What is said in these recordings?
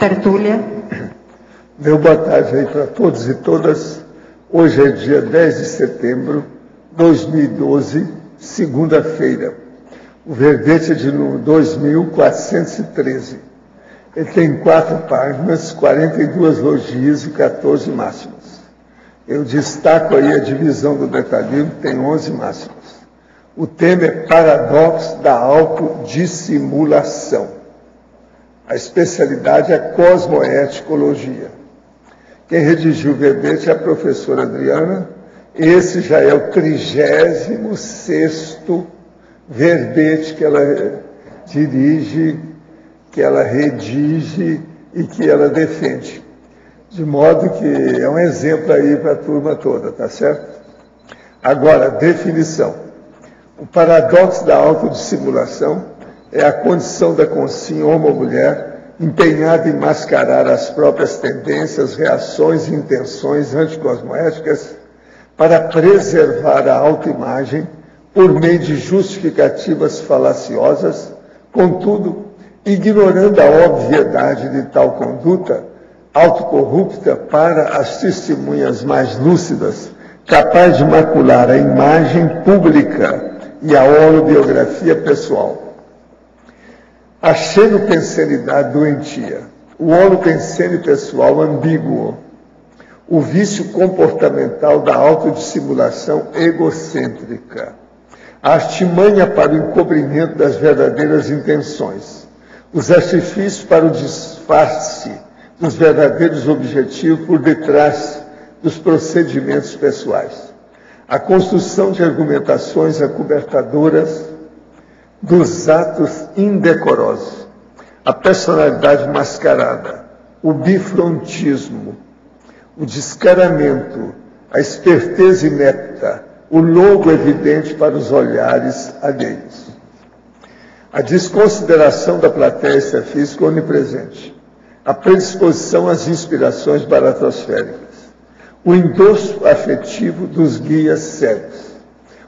tertúlia. Meu boa tarde aí para todos e todas. Hoje é dia 10 de setembro de 2012, segunda-feira. O verbete é de número 2413. Ele tem 4 páginas, 42 logias e 14 máximas. Eu destaco aí a divisão do detalhismo, tem 11 máximas. O tema é paradoxo da autodissimulação. A especialidade é cosmoeticologia. Quem redigiu o verbete é a professora Adriana. Esse já é o 36º verbete que ela dirige, que ela redige e que ela defende. De modo que é um exemplo aí para a turma toda, tá certo? Agora, definição. O paradoxo da autodissimulação é a condição da consciência homem ou mulher empenhada em mascarar as próprias tendências, reações e intenções anticosmoéticas para preservar a autoimagem por meio de justificativas falaciosas, contudo, ignorando a obviedade de tal conduta autocorrupta para as testemunhas mais lúcidas, capaz de macular a imagem pública e a holobiografia pessoal. A xenopensenidade doentia, o holopensene pessoal ambíguo, o vício comportamental da autodissimulação egocêntrica, a artimanha para o encobrimento das verdadeiras intenções, os artifícios para o disfarce dos verdadeiros objetivos por detrás dos procedimentos pessoais, a construção de argumentações acobertadoras dos atos indecorosos, a personalidade mascarada, o bifrontismo, o descaramento, a esperteza inepta, o logo evidente para os olhares alheios, a desconsideração da plateia extrafísica onipresente, a predisposição às inspirações baratrosféricas, o endosso afetivo dos guias cegos,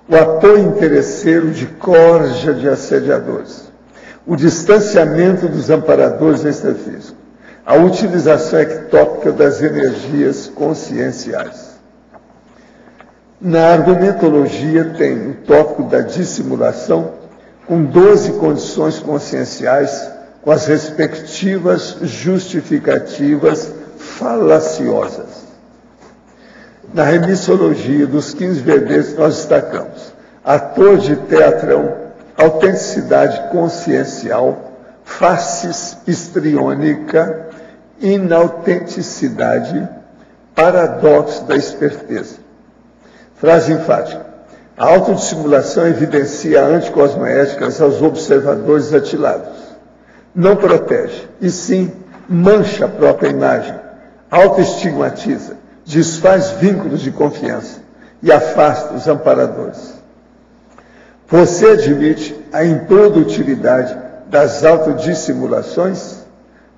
o apoio interesseiro de corja de assediadores, o distanciamento dos amparadores extrafísicos, a utilização ectópica das energias conscienciais. Na argumentologia tem o tópico da dissimulação, com 12 condições conscienciais, com as respectivas justificativas falaciosas. Na remissologia dos 15 verbetes nós destacamos ator de teatrão, autenticidade consciencial, facies histriônica, inautenticidade, paradoxo da esperteza. Frase enfática. A autodissimulação evidencia anticosmoéticas aos observadores atilados. Não protege, e sim mancha a própria imagem, autoestigmatiza, desfaz vínculos de confiança e afasta os amparadores. Você admite a improdutilidade das autodissimulações?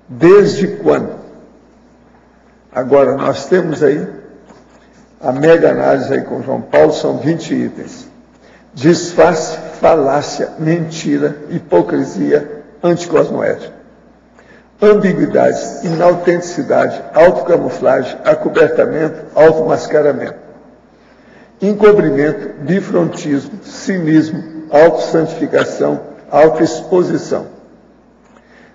Desde quando? Agora, nós temos aí a mega análise aí com João Paulo, são 20 itens. Disfarce, falácia, mentira, hipocrisia, anticosmoética. Ambiguidades, inautenticidade, autocamuflagem, acobertamento, automascaramento. Encobrimento, bifrontismo, cinismo, autossantificação, autoexposição.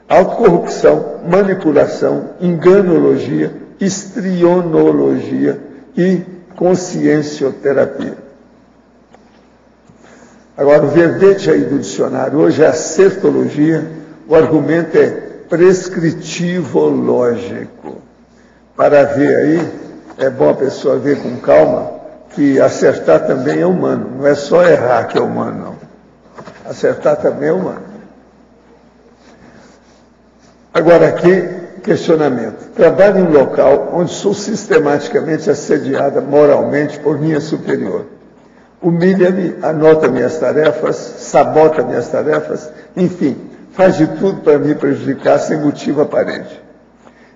Autocorrupção, manipulação, enganologia, histrionologia e consciencioterapia. Agora, o verbete aí do dicionário hoje é a certologia, o argumento é prescritivo-lógico. Para ver aí, é bom a pessoa ver com calma, que acertar também é humano, não é só errar que é humano, não. Acertar também é humano. Agora aqui, questionamento. Trabalho em um local onde sou sistematicamente assediada moralmente por minha superior. Humilha-me, anota minhas tarefas, sabota minhas tarefas, enfim, faz de tudo para me prejudicar sem motivo aparente.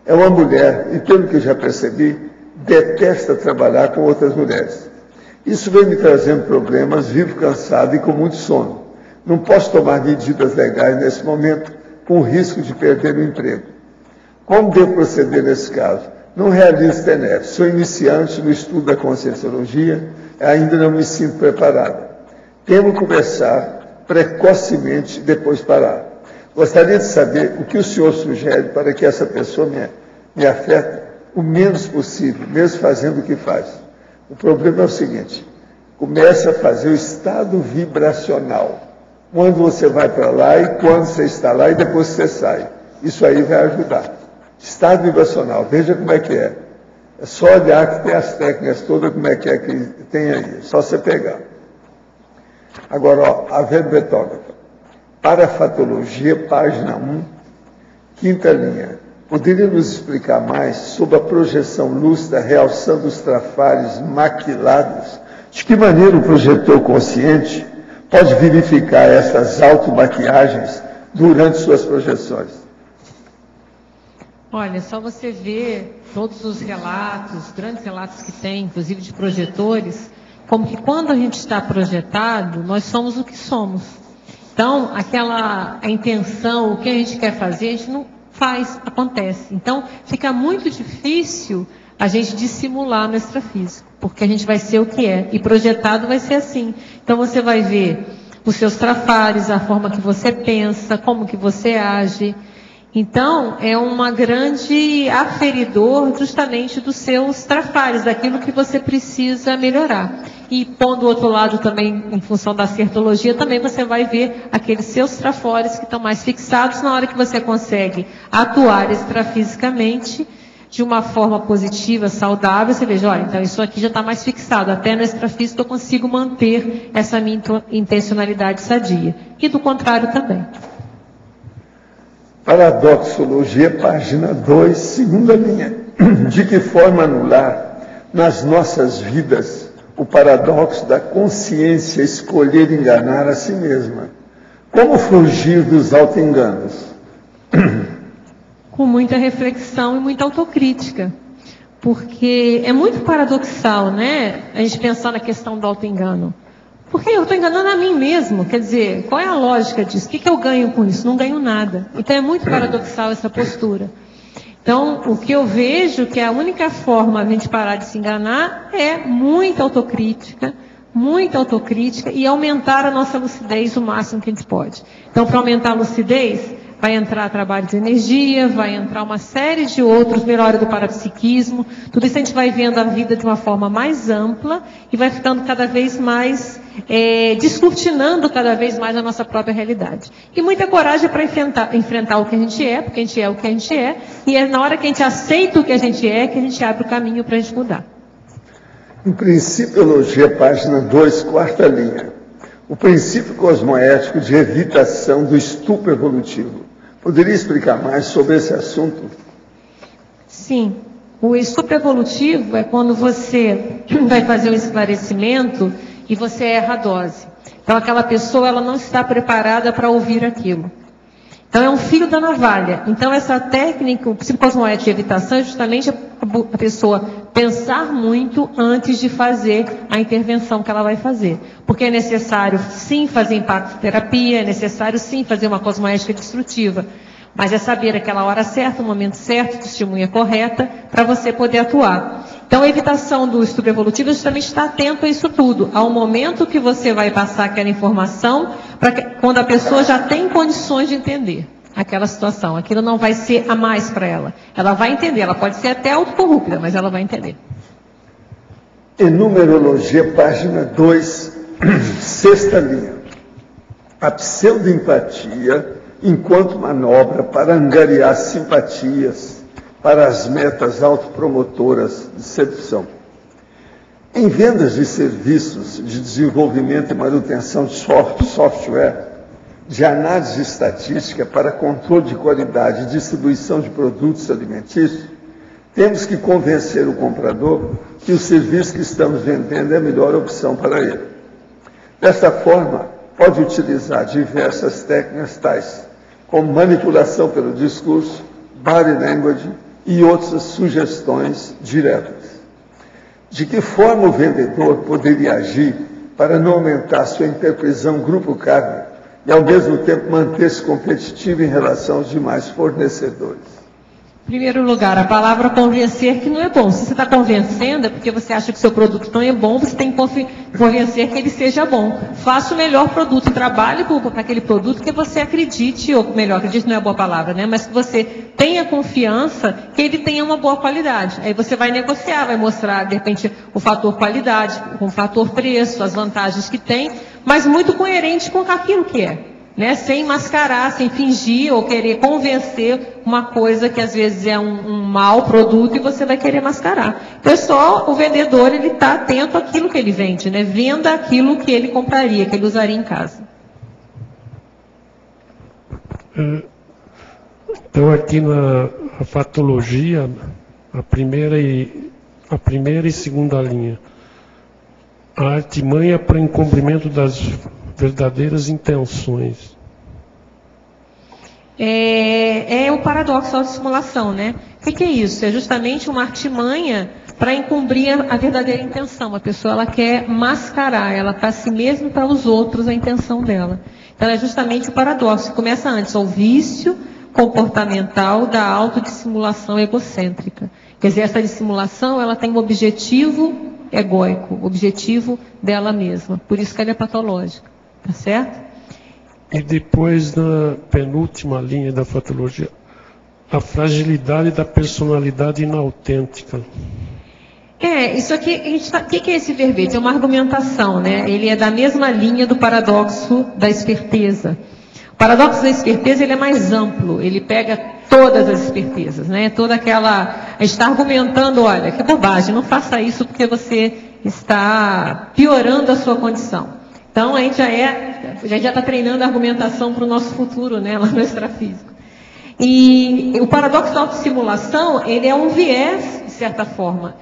É uma mulher, e pelo que já percebi, detesta trabalhar com outras mulheres. Isso vem me trazendo problemas, vivo cansado e com muito sono. Não posso tomar medidas legais nesse momento, com o risco de perder o emprego. Como devo proceder nesse caso? Não realizo TENEP. Sou iniciante no estudo da Conscienciologia, ainda não me sinto preparado. Temo começar precocemente e depois parar. Gostaria de saber o que o senhor sugere para que essa pessoa me afete o menos possível, mesmo fazendo o que faz. O problema é o seguinte: comece a fazer o estado vibracional. Quando você vai para lá e quando você está lá e depois você sai. Isso aí vai ajudar. Estado vibracional, veja como é que é. É só olhar que tem as técnicas todas, como é que tem aí. É só você pegar. Agora, ó, a verbetógrafa. Parafatologia, página 1, quinta linha. Poderia nos explicar mais sobre a projeção lúcida realçando os trafares maquilados? De que maneira o projetor consciente pode verificar essas automaquiagens durante suas projeções? Olha, só você ver todos os relatos, grandes relatos que tem, inclusive de projetores, como que quando a gente está projetado, nós somos o que somos. Então, a intenção, o que a gente quer fazer, a gente não faz, acontece. Então, fica muito difícil a gente dissimular no extrafísico, porque a gente vai ser o que é, e projetado vai ser assim. Então, você vai ver os seus trafares, a forma que você pensa, como que você age. Então, é uma grande aferidor justamente dos seus trafares, daquilo que você precisa melhorar. E pondo o outro lado também, em função da acertologia, também você vai ver aqueles seus trafores que estão mais fixados na hora que você consegue atuar extrafisicamente de uma forma positiva, saudável. Você veja, olha, então isso aqui já está mais fixado. Até no extrafísico eu consigo manter essa minha intencionalidade sadia. E do contrário também. Paradoxologia, página 2, segunda linha. De que forma anular nas nossas vidas o paradoxo da consciência escolher enganar a si mesma? Como fugir dos auto-enganos? Com muita reflexão e muita autocrítica. Porque é muito paradoxal, né? A gente pensar na questão do auto-engano. Porque eu estou enganando a mim mesmo. Quer dizer, qual é a lógica disso? O que eu ganho com isso? Não ganho nada. Então é muito paradoxal essa postura. Então, o que eu vejo que a única forma de a gente parar de se enganar é muita autocrítica e aumentar a nossa lucidez o máximo que a gente pode. Então, para aumentar a lucidez, vai entrar trabalho de energia, vai entrar uma série de outros, melhora do parapsiquismo, tudo isso a gente vai vendo a vida de uma forma mais ampla e vai ficando cada vez mais, descortinando cada vez mais a nossa própria realidade. E muita coragem para enfrentar o que a gente é, porque a gente é o que a gente é, e é na hora que a gente aceita o que a gente é, que a gente abre o caminho para a gente mudar. Em Principiologia, página 2, quarta linha. O princípio cosmoético de evitação do estupro evolutivo. Poderia explicar mais sobre esse assunto? Sim. O estupro evolutivo é quando você vai fazer um esclarecimento e você erra a dose. Então, aquela pessoa ela não está preparada para ouvir aquilo. Então, é um fio da navalha. Então, essa técnica, o psicosmoético de evitação, é justamente a pessoa pensar muito antes de fazer a intervenção que ela vai fazer. Porque é necessário, sim, fazer impacto-terapia, é necessário, sim, fazer uma cosmoética destrutiva. Mas é saber aquela hora certa, o momento certo, testemunha correta, para você poder atuar. Então, a evitação do estupro evolutivo é justamente estar atento a isso tudo, ao momento que você vai passar aquela informação, quando a pessoa já tem condições de entender aquela situação. Aquilo não vai ser a mais para ela. Ela vai entender, ela pode ser até autocorrupta, mas ela vai entender. Em Numerologia, página 2, sexta linha. A pseudoempatia enquanto manobra para angariar simpatias para as metas autopromotoras de sedução. Em vendas de serviços de desenvolvimento e manutenção de software, de análise estatística para controle de qualidade e distribuição de produtos alimentícios, temos que convencer o comprador que o serviço que estamos vendendo é a melhor opção para ele. Desta forma, pode utilizar diversas técnicas tais como manipulação pelo discurso, body language e outras sugestões diretas. De que forma o vendedor poderia agir para não aumentar sua interpretação grupo carne e, ao mesmo tempo, manter-se competitivo em relação aos demais fornecedores? Em primeiro lugar, a palavra convencer que não é bom. Se você está convencendo, é porque você acha que seu produto não é bom, você tem que convencer que ele seja bom. Faça o melhor produto, trabalhe para aquele produto que você acredite, ou melhor, acredite não é a boa palavra, né? Mas que você tenha confiança que ele tenha uma boa qualidade. Aí você vai negociar, vai mostrar, de repente, o fator qualidade, o fator preço, as vantagens que tem, mas muito coerente com aquilo que é. Né, sem mascarar, sem fingir ou querer convencer uma coisa que às vezes é um mau produto e você vai querer mascarar. Então é só o vendedor, ele está atento àquilo que ele vende, né? Venda aquilo que ele compraria, que ele usaria em casa. Então aqui na fatologia, a primeira e segunda linha, a artimanha para encobrimento das verdadeiras intenções. É o paradoxo da autoestimulação, né? O que é isso? É justamente uma artimanha para encobrir a verdadeira intenção. A pessoa ela quer mascarar, ela para si mesma e para os outros a intenção dela. Então é justamente o paradoxo. Começa antes, o vício comportamental da autodissimulação egocêntrica. Quer dizer, essa dissimulação ela tem um objetivo egóico, o objetivo dela mesma. Por isso que ela é patológica. Tá certo? E depois, na penúltima linha da fatologia, a fragilidade da personalidade inautêntica. Isso aqui, o que é esse verbete? É uma argumentação, né? Ele é da mesma linha do paradoxo da esperteza. O paradoxo da esperteza, ele é mais amplo, ele pega todas as espertezas, né? Toda aquela... A gente está argumentando, olha, que bobagem, não faça isso porque você está piorando a sua condição. Então, a gente já está treinando a argumentação para o nosso futuro, né, lá no extrafísico. E o paradoxo da autoestimulação, ele é um viés, de certa forma.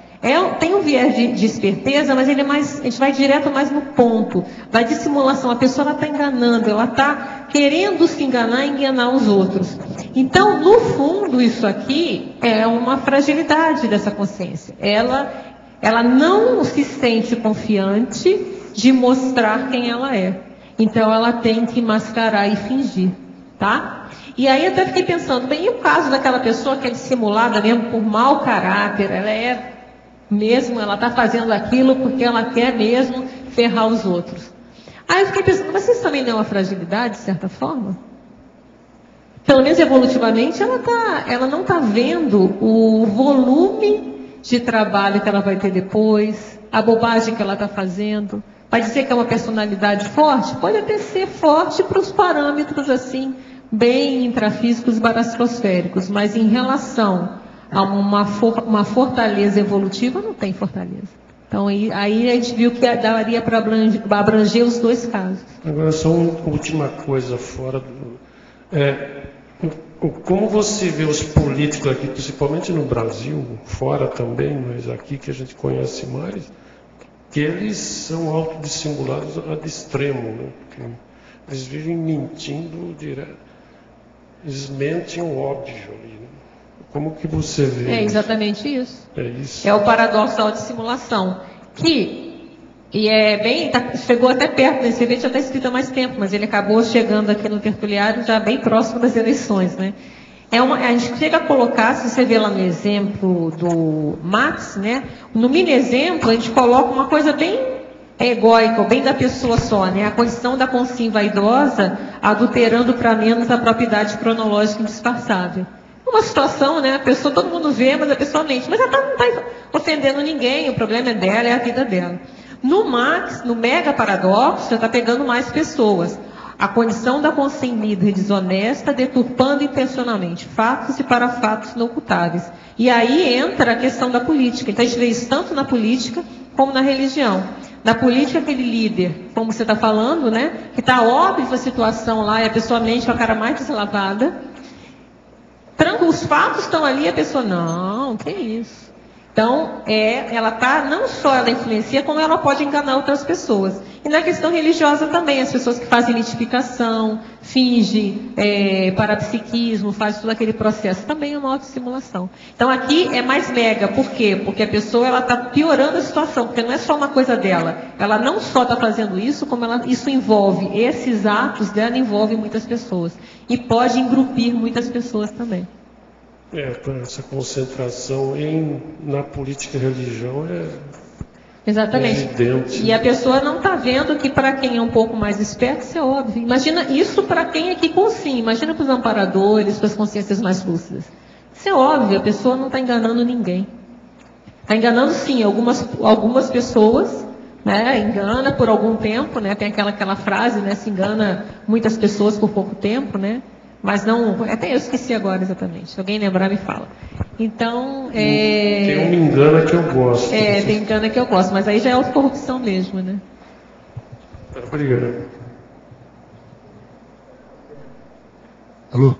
Tem um viés de esperteza, mas ele é mais, a gente vai direto mais no ponto. Da dissimulação, a pessoa está enganando, ela está querendo se enganar e enganar os outros. Então, no fundo, isso aqui é uma fragilidade dessa consciência. Ela não se sente confiante de mostrar quem ela é. Então ela tem que mascarar e fingir, tá? E aí até fiquei pensando, bem, e o caso daquela pessoa que é dissimulada mesmo por mau caráter, ela está fazendo aquilo porque ela quer mesmo ferrar os outros. Aí eu fiquei pensando, mas isso também não é uma fragilidade, de certa forma? Pelo menos evolutivamente, ela não está vendo o volume de trabalho que ela vai ter depois, a bobagem que ela está fazendo. Vai dizer que é uma personalidade forte? Pode até ser forte para os parâmetros assim, bem intrafísicos e barastrosféricos, mas em relação a uma fortaleza evolutiva, não tem fortaleza. Então aí a gente viu que daria para abranger os dois casos. Agora só uma última coisa fora do... Como você vê os políticos aqui, principalmente no Brasil, fora também, mas aqui que a gente conhece mais, que eles são autodissimulados ad extremo, né? Porque eles vivem mentindo direto. Eles mentem o óbvio ali, né? Como que você vê? É exatamente isso. É isso. É o paradoxo da autodissimulação. Chegou até perto desse evento, já está escrito há mais tempo, mas ele acabou chegando aqui no tertuliário já bem próximo das eleições, né? A gente chega a colocar, se você vê lá no exemplo do Marx, né? No mini exemplo, a gente coloca uma coisa bem egóica, bem da pessoa só, né? A condição da consciência vaidosa, adulterando para menos a propriedade cronológica indispensável. Uma situação, né? A pessoa, todo mundo vê, mas a pessoa mente. Mas ela não está ofendendo ninguém, o problema é dela, é a vida dela. No Marx, no mega paradoxo, já está pegando mais pessoas. A condição da consciência líder desonesta, deturpando intencionalmente fatos e parafatos inocultáveis. E aí entra a questão da política. Então a gente vê isso tanto na política como na religião. Na política, aquele líder, como você está falando, né? Que está óbvio a situação lá e a pessoa mente com a cara mais deslavada. Os fatos estão ali e a pessoa, não, que isso. Então, ela tá, não só ela influencia, como ela pode enganar outras pessoas. E na questão religiosa também, as pessoas que fazem identificação, fingem parapsiquismo, fazem todo aquele processo, também é uma autoestimulação. Então aqui é mais mega, por quê? Porque a pessoa está piorando a situação, porque não é só uma coisa dela. Ela não só está fazendo isso, como isso envolve, esses atos dela envolvem muitas pessoas. E pode engrupir muitas pessoas também. essa concentração na política e religião Exatamente. evidente. E a pessoa não está vendo que para quem é um pouco mais esperto, isso é óbvio. Imagina isso para quem aqui confia. Imagina para os amparadores, para as consciências mais lúcidas. Isso é óbvio, a pessoa não está enganando ninguém. Está enganando sim algumas pessoas, né? Engana por algum tempo, né? Tem aquela frase, né? Se engana muitas pessoas por pouco tempo, né? Mas não, até eu esqueci agora exatamente. Se alguém lembrar, me fala. Então, Tem um me engana que eu gosto. tem engana que eu gosto, mas aí já é autocorrupção mesmo, né? Obrigado. Alô?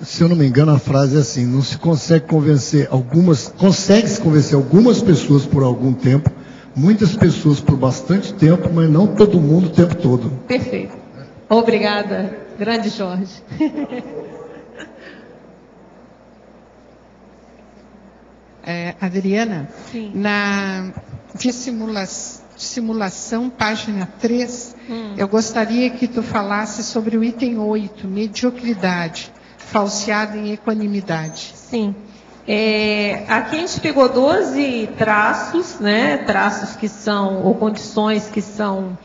Se eu não me engano, a frase é assim: não se consegue consegue-se convencer algumas pessoas por algum tempo, muitas pessoas por bastante tempo, mas não todo mundo o tempo todo. Perfeito. Obrigada, grande Jorge. Adriana, Sim. na simulação, página 3, eu gostaria que tu falasse sobre o item 8, mediocridade, falseada em equanimidade. Sim. Aqui a gente pegou 12 traços, né? Traços que são, ou condições que são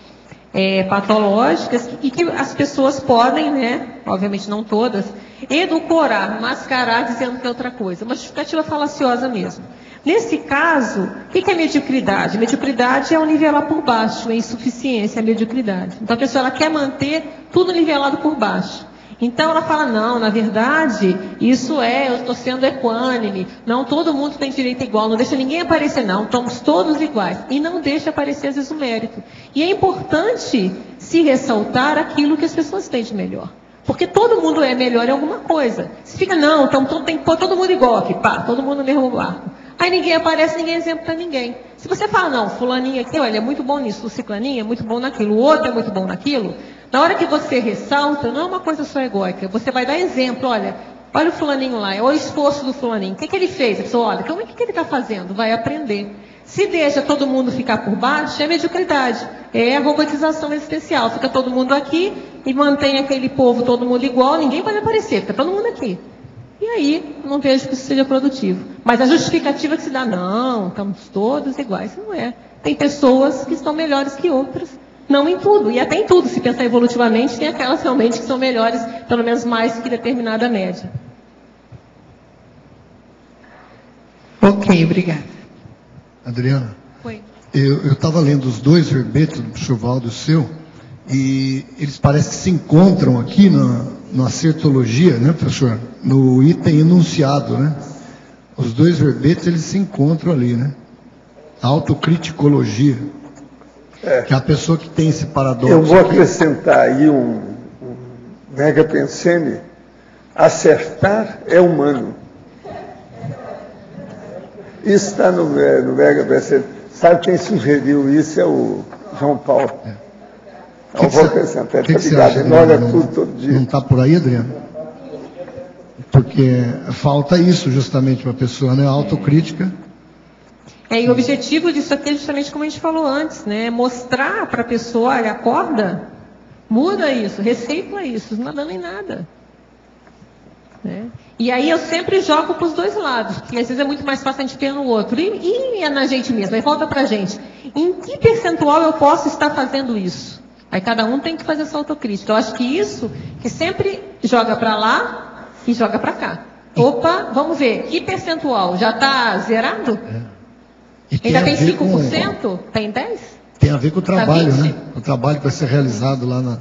patológicas e que as pessoas podem, né? Obviamente não todas, edulcorar, mascarar dizendo que é outra coisa. Uma justificativa falaciosa mesmo. Nesse caso, o que é mediocridade? Mediocridade é o nivelar por baixo, é insuficiência, é mediocridade. Então a pessoa ela quer manter tudo nivelado por baixo. Então ela fala, não, na verdade, eu estou sendo equânime, não, todo mundo tem direito igual, não deixa ninguém aparecer, não, estamos todos iguais. E não deixa aparecer, às vezes, o mérito. E é importante se ressaltar aquilo que as pessoas têm de melhor. Porque todo mundo é melhor em alguma coisa. Se fica, não, então tem que pôr todo mundo igual aqui, pá, todo mundo no mesmo barco. Aí ninguém aparece, ninguém é exemplo para ninguém. Se você fala, não, fulaninho aqui, olha, é muito bom nisso, o ciclaninho é muito bom naquilo, o outro é muito bom naquilo, na hora que você ressalta, não é uma coisa só egóica, você vai dar exemplo, olha o fulaninho lá, olha o esforço do fulaninho, o que ele fez? A pessoa, olha, o que ele está fazendo? Vai aprender. Se deixa todo mundo ficar por baixo, é mediocridade, é a robotização existencial, fica todo mundo aqui e mantém aquele povo todo mundo igual, ninguém vai aparecer, fica todo mundo aqui. E aí, não vejo que isso seja produtivo. Mas a justificativa que se dá, não, estamos todos iguais, não é. Tem pessoas que estão melhores que outras, não em tudo, e até em tudo, se pensar evolutivamente, tem aquelas realmente que são melhores, pelo menos mais que determinada média. Ok, obrigada. Adriana, Oi. eu estava lendo os dois verbetes do Chuvaldo e o seu, e eles parecem que se encontram aqui na acertologia, né, professor? No item enunciado, né? Os dois verbetes, eles se encontram ali, né? A autocriticologia. Que é a pessoa que tem esse paradoxo. Eu vou acrescentar aí um mega pensene. Acertar é humano. Isso está no mega pensene. Sabe quem sugeriu isso? É o João Paulo. Eu vou acrescentar. Que você acha, ele olha tudo todo dia. Não está por aí, Adriano? Porque falta isso justamente para a pessoa, né? A autocrítica. E o objetivo disso aqui é justamente como a gente falou antes, né? Mostrar para a pessoa, olha, acorda, muda isso, recicla isso, não está dando em nada. Né? E aí eu sempre jogo para os dois lados, porque às vezes é muito mais fácil a gente ter no outro. E é na gente mesmo, aí volta para a gente. Em que percentual eu posso estar fazendo isso? Aí cada um tem que fazer essa autocrítica. Eu acho que isso que sempre joga para lá e joga para cá. Opa, vamos ver, que percentual? Já está zerado? Ainda tem 5%? Tem 10%? Tem a ver com o trabalho, né? O trabalho que vai ser realizado lá na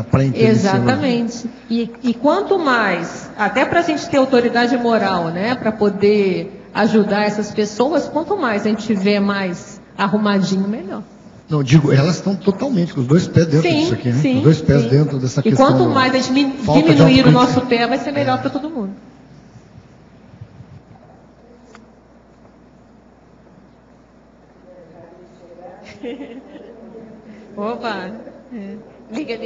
pré-intervenção. Exatamente. E quanto mais, até para a gente ter autoridade moral, né? Para poder ajudar essas pessoas, quanto mais a gente tiver mais arrumadinho, melhor. Não, digo, elas estão totalmente com os dois pés dentro disso aqui, né? Os dois pés dentro dessa questão. E quanto mais a gente diminuir o nosso pé, vai ser melhor para todo mundo. Opa! Liga.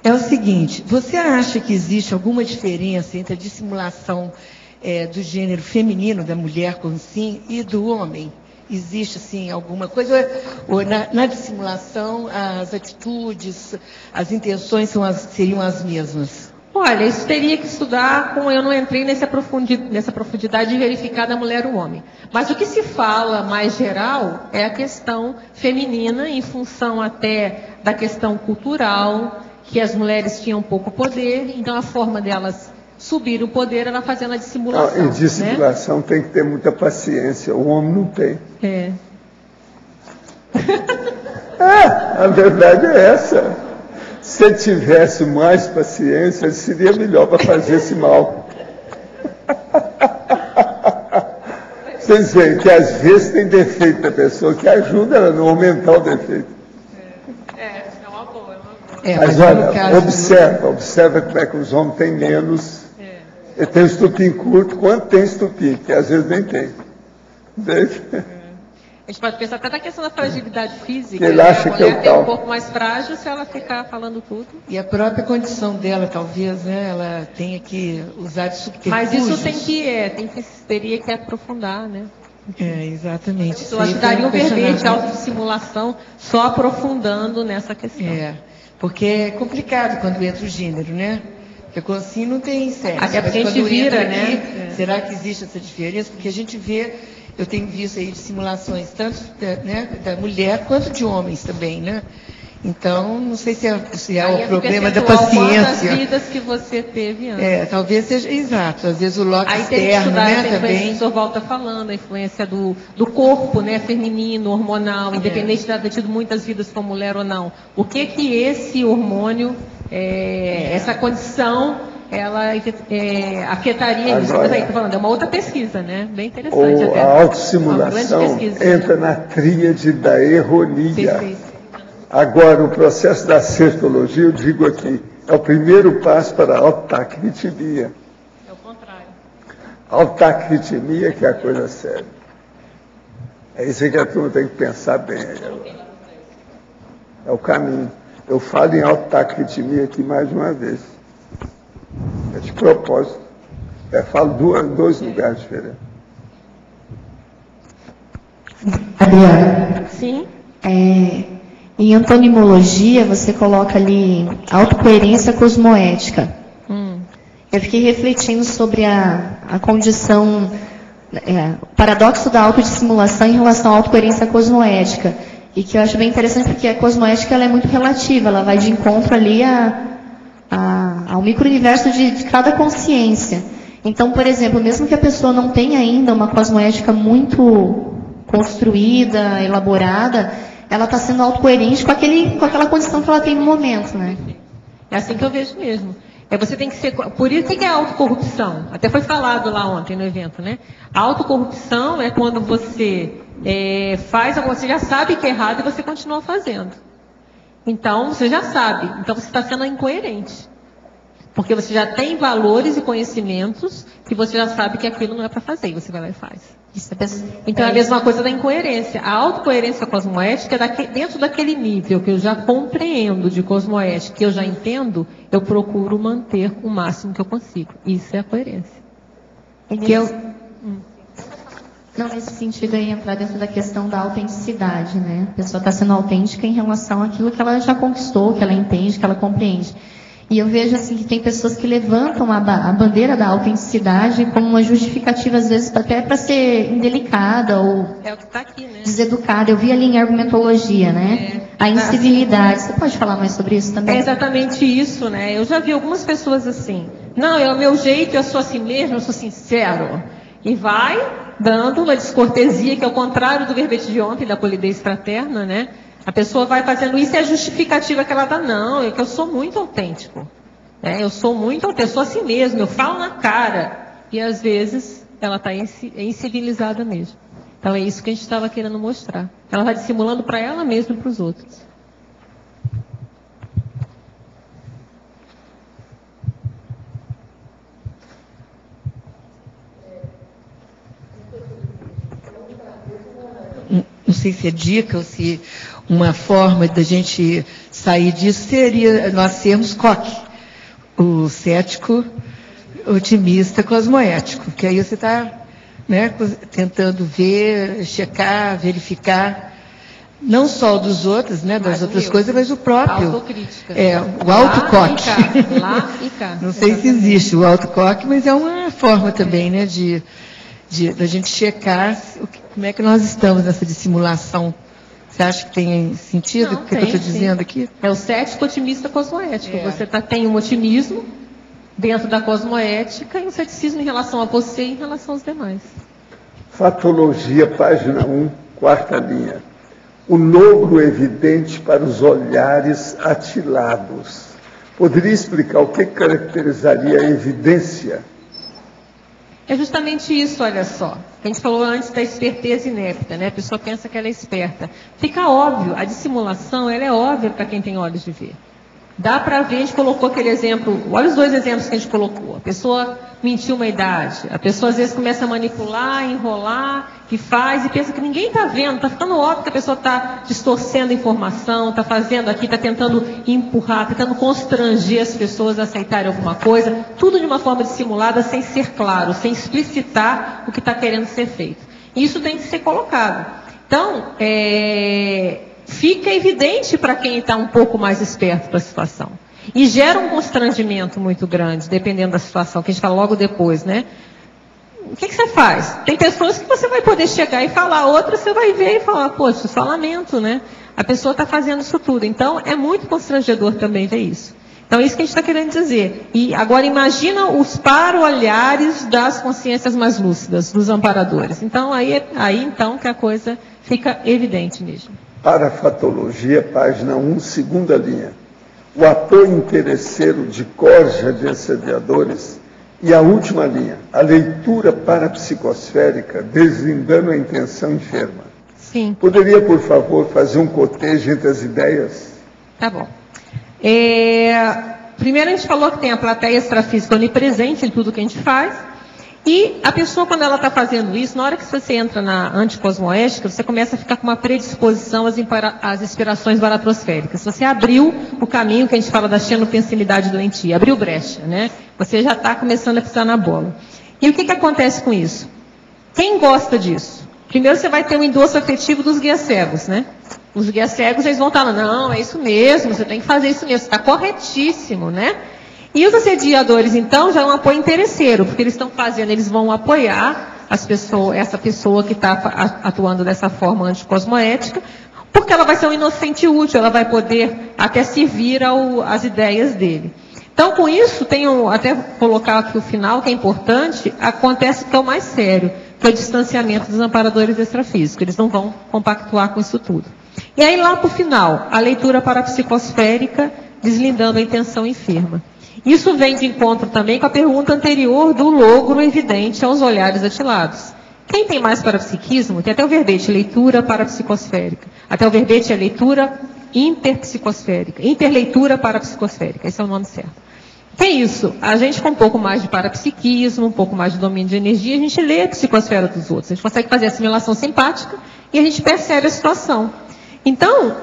É o seguinte, você acha que existe alguma diferença entre a dissimulação do gênero feminino, da mulher com sim, e do homem? existe assim alguma coisa, ou na dissimulação as atitudes, as intenções seriam as mesmas? Olha, isso teria que estudar, como eu não entrei nessa profundidade de verificar da mulher ou homem. Mas o que se fala mais geral é a questão feminina, em função até da questão cultural, que as mulheres tinham pouco poder, então a forma delas subir o poder era fazendo a dissimulação. Não, e dissimulação, né? Tem que ter muita paciência, o homem não tem. A verdade é essa. Se ele tivesse mais paciência, ele seria melhor para fazer esse mal. Vocês veem que às vezes tem defeito da pessoa que ajuda ela a não aumentar o defeito. É uma boa. Mas olha, observa como é que os homens têm menos. Ele tem estupim curto, quanto tem estupim, que às vezes nem tem. A gente pode pensar até na questão da fragilidade física. Ele acha que é um pouco mais frágil se ela ficar falando tudo. E a própria condição dela, talvez, né? Ela tenha que usar de subterfúgios. Mas isso teria que aprofundar, né? Exatamente. Eu acho que daria um verbete autodissimulação só aprofundando nessa questão. Porque é complicado quando entra o gênero, né? Porque assim não tem sexo. Até porque a gente vira, né? Será que existe essa diferença? Porque a gente vê, eu tenho visto aí simulações tanto da mulher quanto de homens também, né? Então, não sei se é o problema da paciência. Quantas vidas que você teve antes. Talvez seja, exato. Às vezes o lote aí externo, né, também. A professor volta falando, a influência do corpo, né, feminino, hormonal, independente de ela ter tido muitas vidas como mulher ou não. O que esse hormônio, essa condição, ela afetaria isso? É uma outra pesquisa, né? Bem interessante. Ou a autossimulação entra na tríade da erronia. Perfeito. Agora, o processo da acertologia, eu digo aqui, é o primeiro passo para a autacritmia. É o contrário. Autacritmia que é a coisa séria. É isso que a turma tem que pensar bem. É o caminho. Eu falo em autacritmia aqui mais uma vez. É de propósito. Eu falo dois lugares diferentes. Adriana. Sim. Em antonimologia, você coloca ali autocoerência cosmoética. Eu fiquei refletindo sobre a condição, o paradoxo da autodissimulação em relação à autocoerência cosmoética. E que eu acho bem interessante porque a cosmoética ela é muito relativa, ela vai de encontro ali ao micro-universo de cada consciência. Então, por exemplo, mesmo que a pessoa não tenha ainda uma cosmoética muito construída, elaborada, ela está sendo autocoerente com aquela condição que ela tem no momento, né? É assim que eu vejo mesmo. Você tem que ser. Por isso que é a autocorrupção. Até foi falado lá ontem no evento, né? A autocorrupção é quando você você já sabe que é errado e você continua fazendo. Então, você já sabe. Então, você está sendo incoerente. Porque você já tem valores e conhecimentos que você já sabe que aquilo não é para fazer. E você vai lá e faz. Então, é a mesma coisa da incoerência. A autocoerência cosmoética é dentro daquele nível que eu já compreendo de cosmoética, que eu já entendo, eu procuro manter o máximo que eu consigo. Isso é a coerência. Não, nesse sentido aí, entrar dentro da questão da autenticidade, né? A pessoa está sendo autêntica em relação àquilo que ela já conquistou, que ela entende, que ela compreende. E eu vejo assim que tem pessoas que levantam a bandeira da autenticidade como uma justificativa, às vezes, até para ser indelicada ou é o que tá aqui, né? deseducada. Eu vi ali em argumentologia, né? A incivilidade. Você pode falar mais sobre isso também? É exatamente isso, né? Eu já vi algumas pessoas assim. Não, é o meu jeito, eu sou assim mesmo, eu sou sincero. E vai dando uma descortesia, que é o contrário do verbete de ontem, da polidez fraterna, né? A pessoa vai fazendo isso e a justificativa que ela dá, não, é que eu sou muito autêntico. Eu sou muito autêntico, eu sou assim mesmo, eu falo na cara. E às vezes ela está incivilizada mesmo. Então é isso que a gente estava querendo mostrar. Ela está dissimulando para ela mesma e para os outros. Não sei se é dica ou se uma forma da gente sair disso seria nós sermos Koch, o cético, otimista, cosmoético. Que aí você está né, tentando ver, checar, verificar, não só dos outros, né, das outras coisas, mas o próprio. Autocrítica. O autocoque. Lá e cá. Não sei se existe o autocoque, mas é uma forma também, né, da gente checar como é que nós estamos nessa dissimulação. Você acha que tem sentido o que eu estou dizendo aqui? É o cético otimista cosmoético. Você tem um otimismo dentro da cosmoética e um ceticismo em relação a você e em relação aos demais. Fatologia, página 1, quarta linha. O logro evidente para os olhares atilados. Poderia explicar o que caracterizaria a evidência? É justamente isso, olha só. A gente falou antes da esperteza inepta, né? A pessoa pensa que ela é esperta. Fica óbvio, a dissimulação, ela é óbvia para quem tem olhos de ver. Dá para ver, a gente colocou aquele exemplo, olha os dois exemplos que a gente colocou. A pessoa mentiu uma idade, a pessoa às vezes começa a manipular, enrolar, e faz, e pensa que ninguém está vendo, está ficando óbvio que a pessoa está distorcendo a informação, está fazendo aqui, está tentando empurrar, tentando constranger as pessoas a aceitarem alguma coisa, tudo de uma forma dissimulada, sem ser claro, sem explicitar o que está querendo ser feito. Isso tem que ser colocado. Então, fica evidente para quem está um pouco mais esperto para a situação. E gera um constrangimento muito grande, dependendo da situação, que a gente fala logo depois, né? O que você faz? Tem pessoas que você vai poder chegar e falar, outras você vai ver e falar, poxa, só lamento, né? A pessoa está fazendo isso tudo. Então, é muito constrangedor também ver isso. Então, é isso que a gente está querendo dizer. E agora, imagina os para-olhares das consciências mais lúcidas, dos amparadores. Então, aí então que a coisa fica evidente mesmo. Parafatologia, página 1, segunda linha. O apoio interesseiro de corja de assediadores. E a última linha, a leitura parapsicosférica, deslindando a intenção enferma. Sim. Poderia, por favor, fazer um cotejo entre as ideias? Tá bom. Primeiro a gente falou que tem a plateia extrafísica onipresente em tudo que a gente faz. E a pessoa, quando ela está fazendo isso, na hora que você entra na anticosmoética, você começa a ficar com uma predisposição às inspirações baratrosféricas. Você abriu o caminho que a gente fala da xenopensilidade doentia, abriu brecha, né? Você já está começando a pisar na bola. E o que acontece com isso? Quem gosta disso? Primeiro você vai ter um endosso afetivo dos guias cegos, né? Os guias cegos, eles vão estar, não, é isso mesmo, você tem que fazer isso mesmo, está corretíssimo, né? E os assediadores, então, já é um apoio interesseiro, porque eles estão fazendo, eles vão apoiar essa pessoa que está atuando dessa forma anticosmoética, porque ela vai ser um inocente útil, ela vai poder até servir às ideias dele. Então, com isso, até colocar aqui o final, que é importante, acontece que é o mais sério, que é o distanciamento dos amparadores extrafísicos. Eles não vão compactuar com isso tudo. E aí, lá para o final, a leitura parapsicosférica, deslindando a intenção enferma. Isso vem de encontro também com a pergunta anterior do logro evidente aos olhares atilados. Quem tem mais parapsiquismo, tem até o verbete, leitura parapsicosférica. Até o verbete é leitura interpsicosférica, interleitura parapsicosférica, esse é o nome certo. Que é isso? A gente com um pouco mais de parapsiquismo, um pouco mais de domínio de energia, a gente lê a psicosfera dos outros. A gente consegue fazer assimilação simpática e a gente percebe a situação. Então,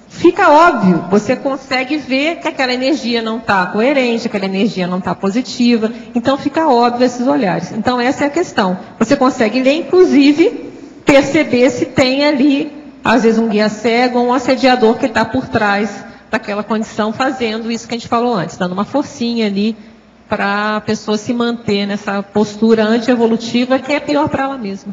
fica óbvio, você consegue ver que aquela energia não está coerente, aquela energia não está positiva, então fica óbvio esses olhares. Então essa é a questão. Você consegue ler, inclusive, perceber se tem ali, às vezes, um guia cego ou um assediador que está por trás daquela condição, fazendo isso que a gente falou antes, dando uma forcinha ali para a pessoa se manter nessa postura antievolutiva, que é pior para ela mesma.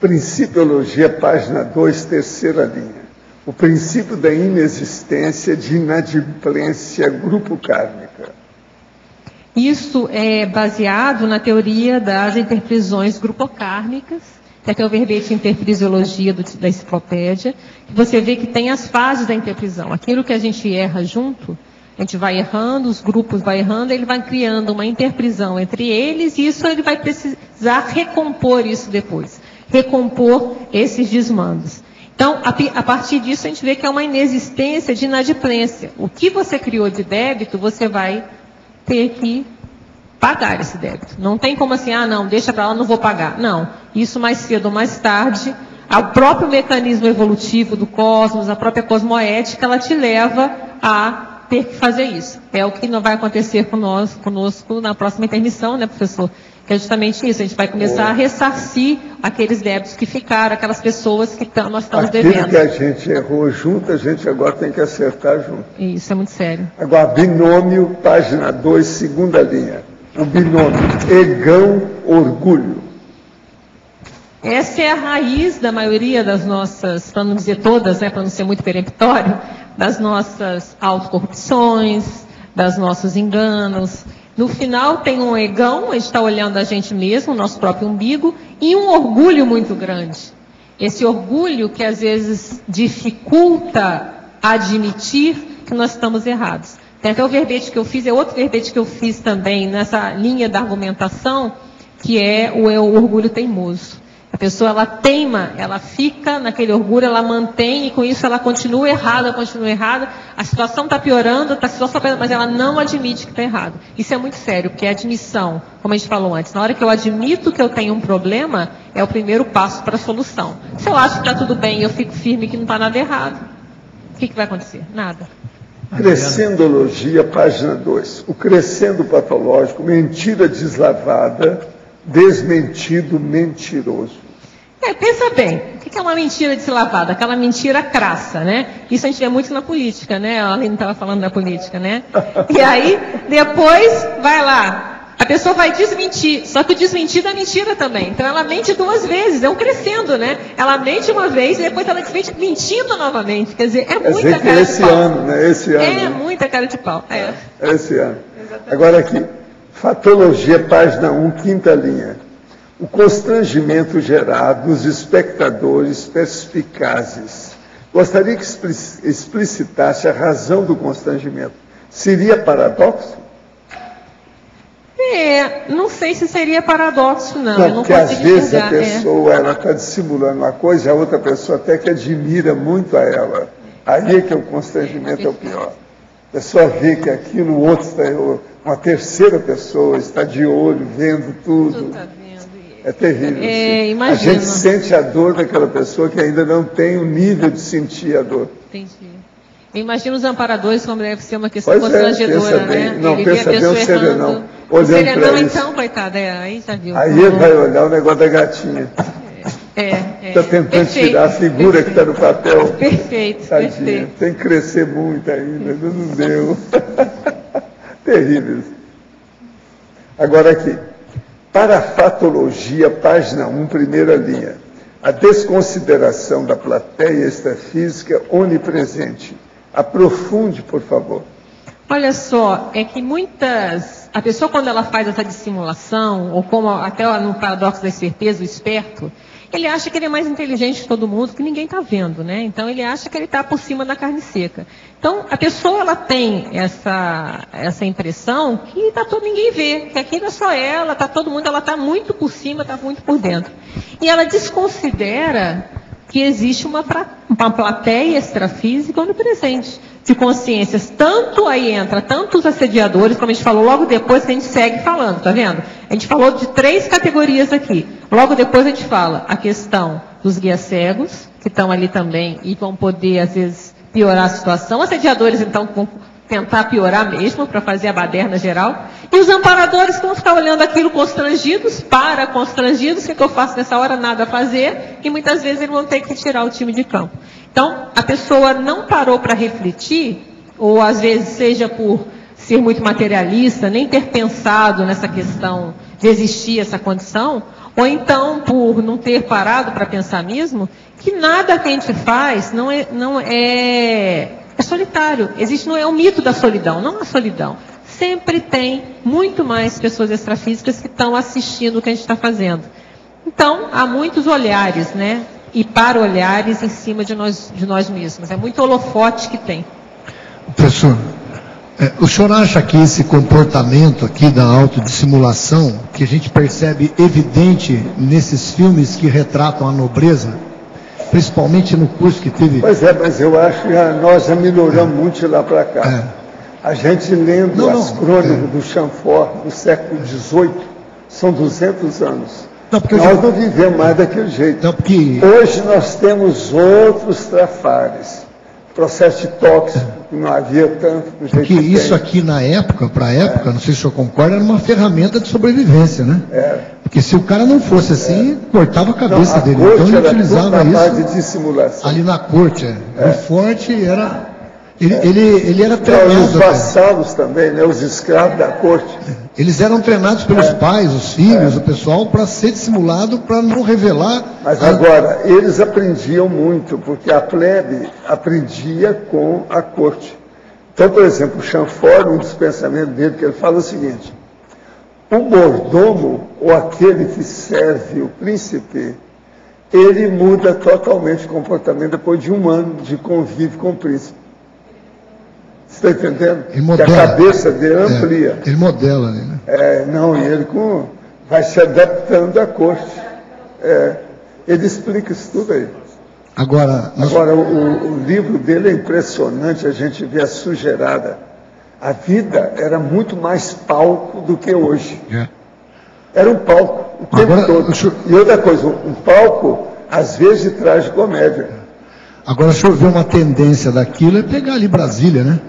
Principiologia, página 2, terceira linha. O princípio da inexistência de inadimplência grupo kármica. Isso é baseado na teoria das interprisões grupocármicas, que é o verbete interprisiologia da enciclopédia, que você vê que tem as fases da interprisão. Aquilo que a gente erra junto, a gente vai errando, os grupos vão errando, ele vai criando uma interprisão entre eles, e isso ele vai precisar recompor isso depois, recompor esses desmandos. Então, a partir disso, a gente vê que é uma inexistência de inadimplência. O que você criou de débito, você vai ter que pagar esse débito. Não tem como assim, não, deixa para lá, não vou pagar. Não, isso mais cedo ou mais tarde, o próprio mecanismo evolutivo do cosmos, a própria cosmoética, ela te leva a ter que fazer isso. É o que não vai acontecer conosco na próxima intermissão, né, professor? Que é justamente isso, a gente vai começar a ressarcir aqueles débitos que ficaram, aquelas pessoas que nós estamos devendo. Aquilo que a gente errou junto, a gente agora tem que acertar junto. Isso é muito sério. Agora, binômio, página 2, segunda linha. O binômio, egão, orgulho. Essa é a raiz da maioria das nossas, para não dizer todas, né, para não ser muito peremptório, das nossas autocorrupções, das nossos enganos. No final tem um egão, a gente está olhando a gente mesmo, o nosso próprio umbigo, e um orgulho muito grande. Esse orgulho que às vezes dificulta admitir que nós estamos errados. Tem até o verbete que eu fiz, é outro verbete que eu fiz também nessa linha da argumentação, que é o orgulho teimoso. A pessoa, ela teima, ela fica naquele orgulho, ela mantém, e com isso ela continua errada, a situação está piorando, mas ela não admite que está errado. Isso é muito sério, porque a admissão, como a gente falou antes, na hora que eu admito que eu tenho um problema, é o primeiro passo para a solução. Se eu acho que está tudo bem e eu fico firme que não está nada errado, o que vai acontecer? Nada. Crescendologia, página 2. O crescendo patológico, mentira deslavada, desmentido mentiroso. Pensa bem, o que é uma mentira deslavada? Aquela mentira crassa, né? Isso a gente vê muito na política, né? A Aline estava falando da política, né? E aí, depois, vai lá, a pessoa vai desmentir, só que o desmentir da mentira também. Então ela mente duas vezes, é um crescendo, né? Ela mente uma vez e depois ela desmente mentindo novamente. Quer dizer, é muita cara de pau. Ano, né? Esse ano. É muita cara de pau. Esse ano. Exatamente. Agora aqui, fatologia, página 1, quinta linha. O constrangimento gerado nos espectadores perspicazes. Gostaria que explicitasse a razão do constrangimento. Seria paradoxo? Não sei se seria paradoxo, não. Não, porque às vezes a pessoa ela está dissimulando uma coisa e a outra pessoa até que admira muito a ela. Aí é que o constrangimento é o pior. A pessoa vê que aquilo, o outro, uma terceira pessoa está de olho, vendo tudo. É terrível. A gente sente a dor daquela pessoa que ainda não tem o nível de sentir a dor. Entendi. Imagina os amparadores como deve ser uma questão constrangedora, né? Não, ele pensa bem o serenão. O serenão, então, coitada, aí já viu. Aí ele vai olhar o negócio da gatinha. Está tentando tirar a figura que está no papel. Perfeito, perfeito. Tem que crescer muito ainda, não deu. Terrível. Agora aqui. Para a fatologia, página 1, primeira linha. A desconsideração da plateia extrafísica onipresente. Aprofunde, por favor. Olha só, é que a pessoa quando ela faz essa dissimulação, ou como até no paradoxo da esperteza, o esperto, ele acha que ele é mais inteligente que todo mundo, que ninguém está vendo, né? Então ele acha que ele está por cima da carne seca. Então a pessoa ela tem essa impressão que ninguém vê, que aquilo é só ela, está todo mundo, ela está muito por cima, está muito por dentro. E ela desconsidera que existe uma plateia extrafísica onipresente de consciências. Tanto aí entra, tanto os assediadores, como a gente falou logo depois que a gente segue falando, tá vendo? A gente falou de 3 categorias aqui. Logo depois a gente fala a questão dos guias cegos, que estão ali também e vão poder, às vezes, piorar a situação. Assediadores, então, vão tentar piorar mesmo, para fazer a baderna geral. E os amparadores que vão ficar olhando aquilo constrangidos, constrangidos, o que eu faço nessa hora? Nada a fazer, e muitas vezes eles vão ter que tirar o time de campo. Então, a pessoa não parou para refletir, ou às vezes seja por ser muito materialista, nem ter pensado nessa questão de existir essa condição, ou então por não ter parado para pensar mesmo, que nada que a gente faz é solitário. Não é o mito da solidão, não a solidão. Sempre tem muito mais pessoas extrafísicas que estão assistindo o que a gente está fazendo. Então, há muitos olhares, né? E para olhares em cima de nós mesmos. É muito holofote que tem. Professor, o senhor acha que esse comportamento aqui da autodissimulação, que a gente percebe evidente nesses filmes que retratam a nobreza, principalmente no curso que teve... Pois é, mas eu acho que nós já melhoramos muito de lá para cá. A gente lendo as crônicas do Chamfort do século XVIII, são 200 anos. Nós não vivemos mais daquele jeito. Hoje nós temos outros trafares. processo de tóxico, que não havia tanto do jeito Porque que isso tem. aqui na época, para a época, não sei se o senhor concorda, era uma ferramenta de sobrevivência, né? Porque se o cara não fosse assim, cortava a cabeça dele. Então ele utilizava isso de dissimulação. ali na corte. O forte era... Ele era E treinado. os vassalos também, né, os escravos da corte. Eles eram treinados pelos pais, os filhos, o pessoal, para ser dissimulado, para não revelar. Mas agora, eles aprendiam muito, porque a plebe aprendia com a corte. Então, por exemplo, o Chamfort, um dos pensamentos dele, que ele fala o seguinte: o mordomo, ou aquele que serve o príncipe, ele muda totalmente o comportamento depois de um ano de convívio com o príncipe. Você está entendendo? Que a cabeça dele amplia. Ele modela ali, né? Não, e ele vai se adaptando à corte. Ele explica isso tudo aí. Agora, o livro dele é impressionante, a gente vê a sujeirada. A vida era muito mais palco do que hoje. Era um palco o tempo todo. E outra coisa, um palco, às vezes, de tragicomédia. Agora, o senhor vê uma tendência daquilo, é pegar ali Brasília, né?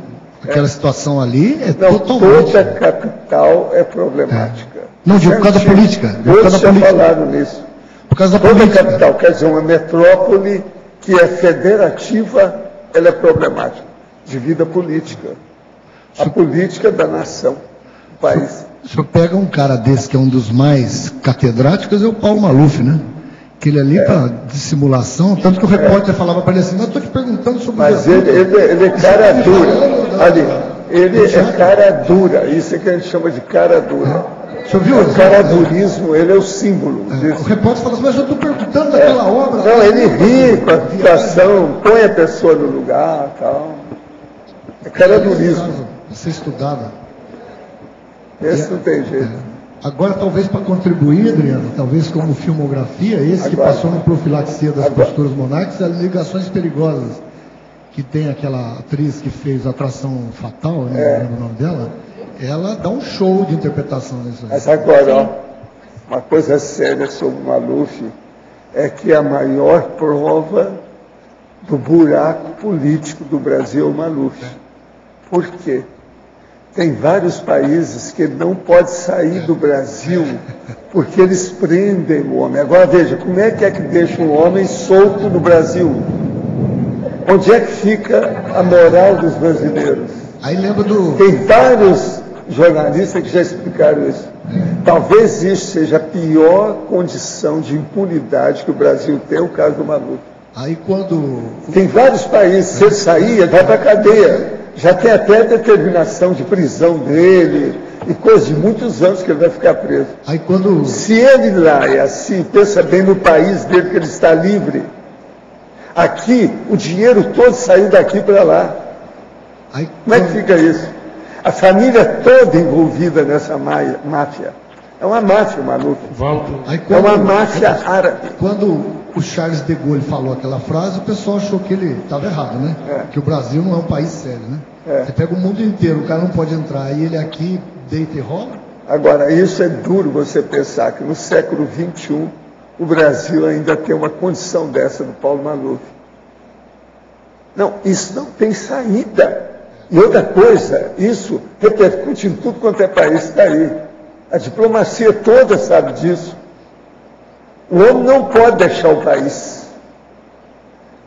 Aquela situação ali totalmente... Toda capital é problemática. Não, digo por causa da política. Todos já falaram nisso. Por causa da toda política. Capital, quer dizer, uma metrópole que é federativa, ela é problemática, de vida política. A política da nação, do país. O senhor pega um cara desse, que é um dos mais catedráticos, é o Paulo Maluf, né? Aquele ali para dissimulação, tanto que o repórter falava para ele assim, mas estou te perguntando sobre... Mas ele é cara dura. Ali, ele é cara dura, isso é que a gente chama de cara dura. O senhor viu? O caradurismo, ele é o símbolo disso. O repórter fala assim, mas eu estou perguntando daquela obra... Não, ele ri com a situação, põe a pessoa no lugar e tal. É caradurismo. Você estudava. Esse não tem jeito. Agora, talvez para contribuir, Adriano, talvez como filmografia, esse que passou no Profilaxia das Posturas Monárquicas, as Ligações Perigosas, que tem aquela atriz que fez Atração Fatal, não lembro o nome dela, ela dá um show de interpretação nisso aí. Mas agora, uma coisa séria sobre o Maluf é que a maior prova do buraco político do Brasil é o Maluf. Por quê? Tem vários países que ele não pode sair do Brasil porque eles prendem o homem. Agora veja, como é que deixa um homem solto no Brasil? Onde é que fica a moral dos brasileiros? Aí lembra do... Tem vários jornalistas que já explicaram isso. Talvez isso seja a pior condição de impunidade que o Brasil tem, o caso do Maluf. Aí quando... Tem vários países, se ele sair, ele vai para a cadeia. Já tem até a determinação de prisão dele, e coisa de muitos anos que ele vai ficar preso. Aí quando... Se ele lá é assim, pensa bem no país dele que ele está livre. Aqui, o dinheiro todo saiu daqui para lá. Aí, como é que fica isso? A família toda envolvida nessa máfia. É uma máfia, Maluf. É uma máfia árabe. Quando o Charles de Gaulle falou aquela frase, o pessoal achou que ele estava errado, né? Que o Brasil não é um país sério, né? Você pega o mundo inteiro, o cara não pode entrar, e ele aqui deita e rola? Agora, isso é duro você pensar que no século XXI o Brasil ainda tem uma condição dessa do Paulo Maluf. Não, isso não tem saída. E outra coisa, isso repercute em tudo quanto é país que está aí. A diplomacia toda sabe disso. O homem não pode deixar o país.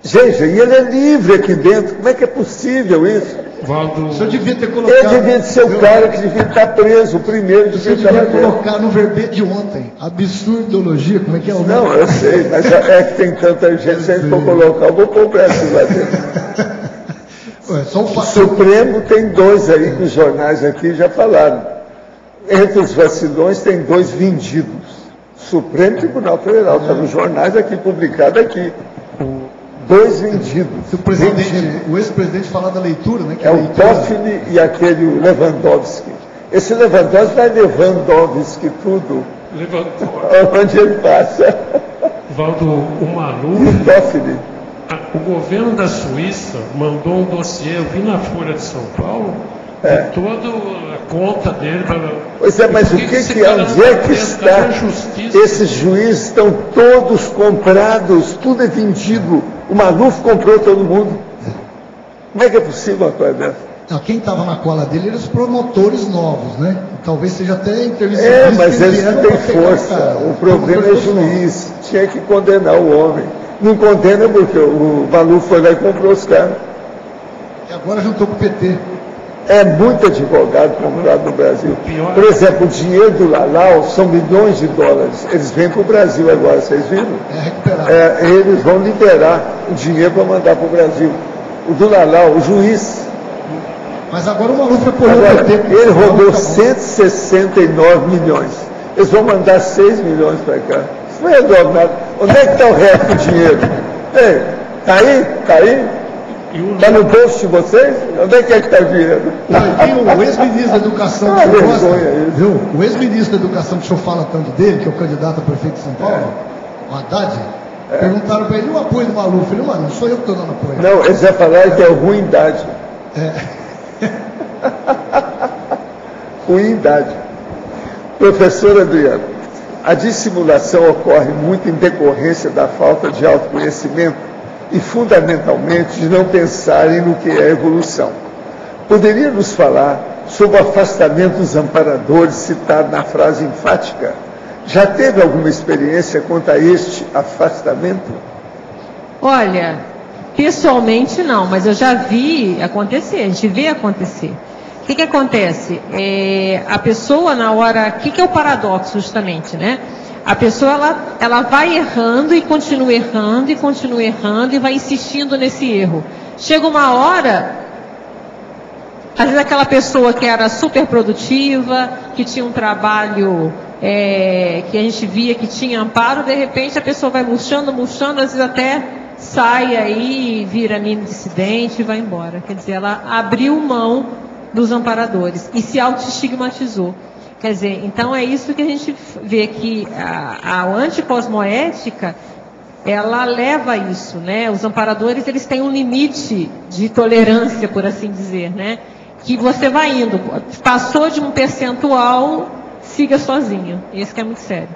Gente, e ele é livre aqui dentro. Como é que é possível isso? O senhor devia ter colocado... Ele devia ser o cara que devia estar preso, o primeiro devia colocar no verbete de ontem. Absurdologia, como é que é o nome? Não, eu sei, mas é que tem tanta gente, se a gente for colocar, eu vou pôr o Brasil lá dentro. O Supremo tem dois aí que os jornais aqui já falaram. Entre os vacilões tem dois vendidos. Supremo Tribunal Federal, está nos jornais aqui, publicado aqui. Dois vendidos. O ex-presidente fala da leitura, né? É o Toffoli e aquele Lewandowski. Esse Lewandowski vai Lewandowski tudo. Onde ele passa. Valdo, o Maluf. E o Toffoli. O governo da Suíça mandou um dossiê, eu vi na Folha de São Paulo, de toda a conta dele. Pois é, mas onde é que está? Esses juízes estão todos comprados, tudo é vendido. O Maluf comprou todo mundo. Como é que é possível uma coisa dessa? Não, quem estava na cola dele eram os promotores novos, né? Talvez seja até intervenção. Mas eles não têm força. O problema é o juiz. Tinha que condenar o homem. Não condena porque o Maluf foi lá e comprou os caras. E agora juntou com o PT. É muito advogado comprado no Brasil. Por exemplo, o dinheiro do Lalau são milhões de dólares. Eles vêm para o Brasil agora, vocês viram? É recuperado. Eles vão liberar o dinheiro para mandar para o Brasil. O do Lalau, o juiz. Mas agora o Maluf apoiou o PT. Ele rodou 169 milhões. Eles vão mandar 6 milhões para cá. Isso não é nada. Onde é que está o resto do dinheiro? Está aí? Está aí? Está no bolso de vocês? Onde é que está o dinheiro? O ex-ministro da Educação que o senhor gosta, viu? O ex-ministro da Educação que o senhor fala tanto dele, que é o candidato a prefeito de São Paulo, o Haddad, perguntaram para ele o apoio do Maluf. Ele falou, não sou eu que estou dando apoio. Não, eles já falaram que é ruindade. Ruindade. Professor Adriano, a dissimulação ocorre muito em decorrência da falta de autoconhecimento e, fundamentalmente, de não pensarem no que é evolução. Poderia nos falar sobre o afastamento dos amparadores citado na frase enfática? Já teve alguma experiência quanto a este afastamento? Olha, pessoalmente não, mas eu já vi acontecer, a gente vê acontecer. O que acontece? A pessoa na hora... O que é o paradoxo justamente, né? A pessoa, ela vai errando e continua errando, e vai insistindo nesse erro. Chega uma hora, às vezes aquela pessoa que era super produtiva, que tinha um trabalho que a gente via que tinha amparo, de repente a pessoa vai murchando, às vezes até sai aí, vira mini dissidente e vai embora. Quer dizer, ela abriu mão dos amparadores e se auto-estigmatizou. Quer dizer, então é isso que a gente vê que a anticosmoética, ela leva a isso, né? Os amparadores, eles têm um limite de tolerância, por assim dizer, né? Que você vai indo, passou de um percentual, siga sozinho. Esse que é muito sério.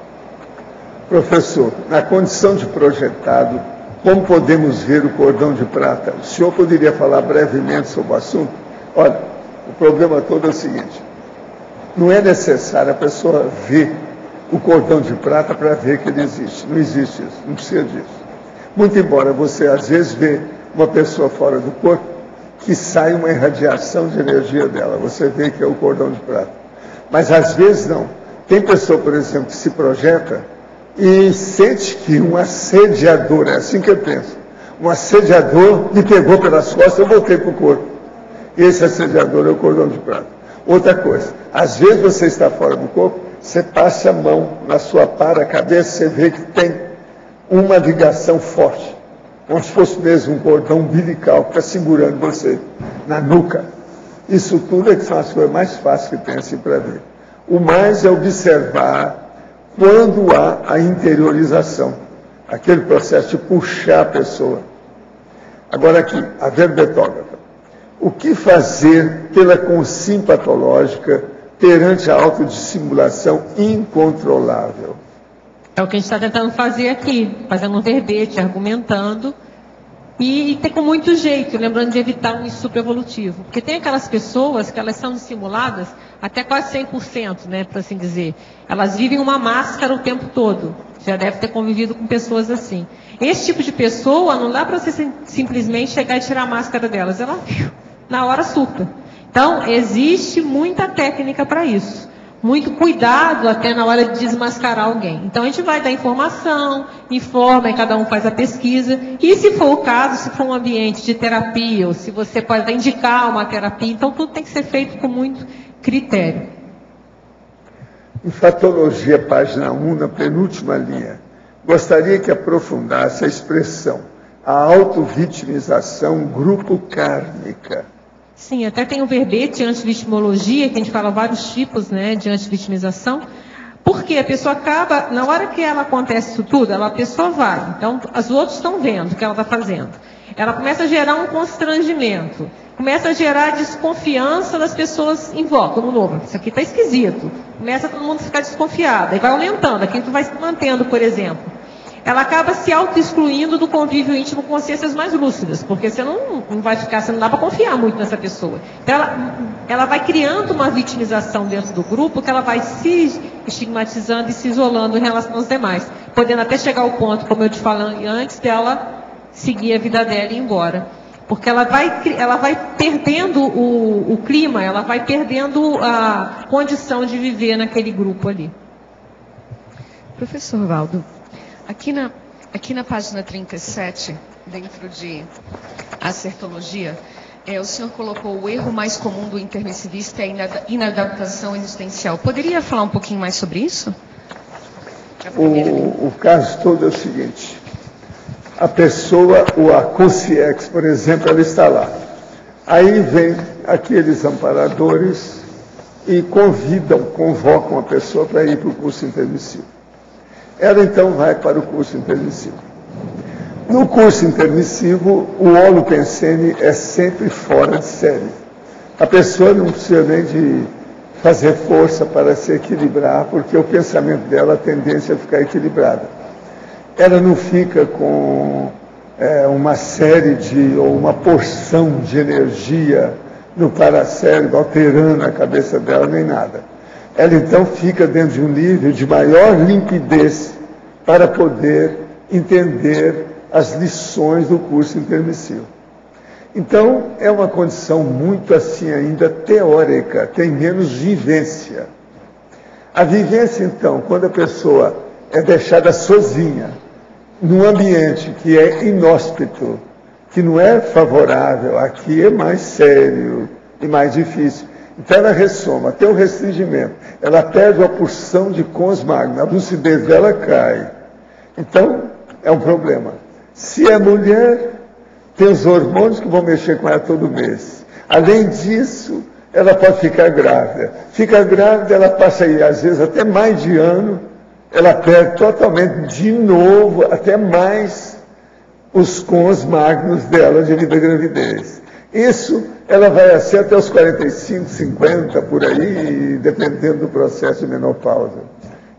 Professor, na condição de projetado, como podemos ver o cordão de prata? O senhor poderia falar brevemente sobre o assunto? Olha, o problema todo é o seguinte. Não é necessário a pessoa ver o cordão de prata para ver que ele existe. Não existe isso, não precisa disso. Muito embora você, às vezes, vê uma pessoa fora do corpo, que sai uma irradiação de energia dela. Você vê que é o cordão de prata. Mas, às vezes, não. Tem pessoa, por exemplo, que se projeta e sente que um assediador, é assim que eu penso, um assediador me pegou pelas costas, eu voltei para o corpo. Esse assediador é o cordão de prata. Outra coisa, às vezes você está fora do corpo, você passa a mão na sua cabeça, você vê que tem uma ligação forte, como se fosse mesmo um cordão umbilical que está segurando você na nuca. Isso tudo é que são as coisas mais fáceis que tem assim para ver. O mais é observar quando há a interiorização, aquele processo de puxar a pessoa. Agora aqui, a verbetógrafa. O que fazer pela consciência patológica perante a autodissimulação incontrolável? É o que a gente está tentando fazer aqui, fazendo um verbete, argumentando, e ter com muito jeito, lembrando de evitar um estupro evolutivo. Porque tem aquelas pessoas que elas são dissimuladas até quase 100%, né, por assim dizer. Elas vivem uma máscara o tempo todo. Já deve ter convivido com pessoas assim. Esse tipo de pessoa, não dá para você simplesmente chegar e tirar a máscara delas. Ela, na hora, surta. Então, existe muita técnica para isso. Muito cuidado até na hora de desmascarar alguém. Então, a gente vai dar informação, informa, e cada um faz a pesquisa. E se for o caso, se for um ambiente de terapia, ou se você pode indicar uma terapia, então tudo tem que ser feito com muito critério. Em Fatologia, página 1, na penúltima linha, gostaria que aprofundasse a expressão a autovitimização grupo kármica. Sim, até tem um verbete antivitimologia, que a gente fala vários tipos, né, de antivitimização, porque a pessoa acaba, na hora que ela acontece isso tudo, a pessoa vai, então os outros estão vendo o que ela está fazendo. Ela começa a gerar um constrangimento, começa a gerar desconfiança das pessoas em volta, no novo. Isso aqui está esquisito. Começa todo mundo a ficar desconfiado, aí vai aumentando, aqui tu vai se mantendo, por exemplo. ela acaba se auto-excluindo do convívio íntimo com consciências mais lúcidas, porque você não vai ficar, você não dá para confiar muito nessa pessoa. Então ela vai criando uma vitimização dentro do grupo, que ela vai se estigmatizando e se isolando em relação aos demais, podendo até chegar ao ponto, como eu te falei antes, dela seguir a vida dela e ir embora. Porque ela vai perdendo o clima, ela vai perdendo a condição de viver naquele grupo ali. Professor Valdo, aqui na página 37, dentro de acertologia, o senhor colocou o erro mais comum do intermissivista é a inadaptação existencial. Poderia falar um pouquinho mais sobre isso? O caso todo é o seguinte: a pessoa, ou a consciex, por exemplo, ela está lá. Aí vem aqueles amparadores e convocam a pessoa para ir para o curso intermissivo. Ela então vai para o curso intermissivo. No curso intermissivo, o holopensene é sempre fora de série. A pessoa não precisa nem de fazer força para se equilibrar, porque o pensamento dela, a tendência é ficar equilibrada. Ela não fica com uma série ou uma porção de energia no paracérebro alterando a cabeça dela, nem nada. Ela então fica dentro de um nível de maior limpidez para poder entender as lições do curso intermissivo. Então, é uma condição muito assim ainda teórica, tem menos vivência. A vivência, então, quando a pessoa é deixada sozinha, num ambiente que é inóspito, que não é favorável, aqui é mais sério e mais difícil. Então ela ressoma, tem um restringimento, ela perde uma porção de cons magna, a lucidez dela cai. Então, é um problema. Se é mulher, tem os hormônios que vão mexer com ela todo mês. Além disso, ela pode ficar grávida. Fica grávida, ela passa aí, às vezes, até mais de ano, ela perde totalmente, de novo, até mais os cons magnos dela devido à gravidez. Isso ela vai assim até os 45, 50, por aí, dependendo do processo de menopausa.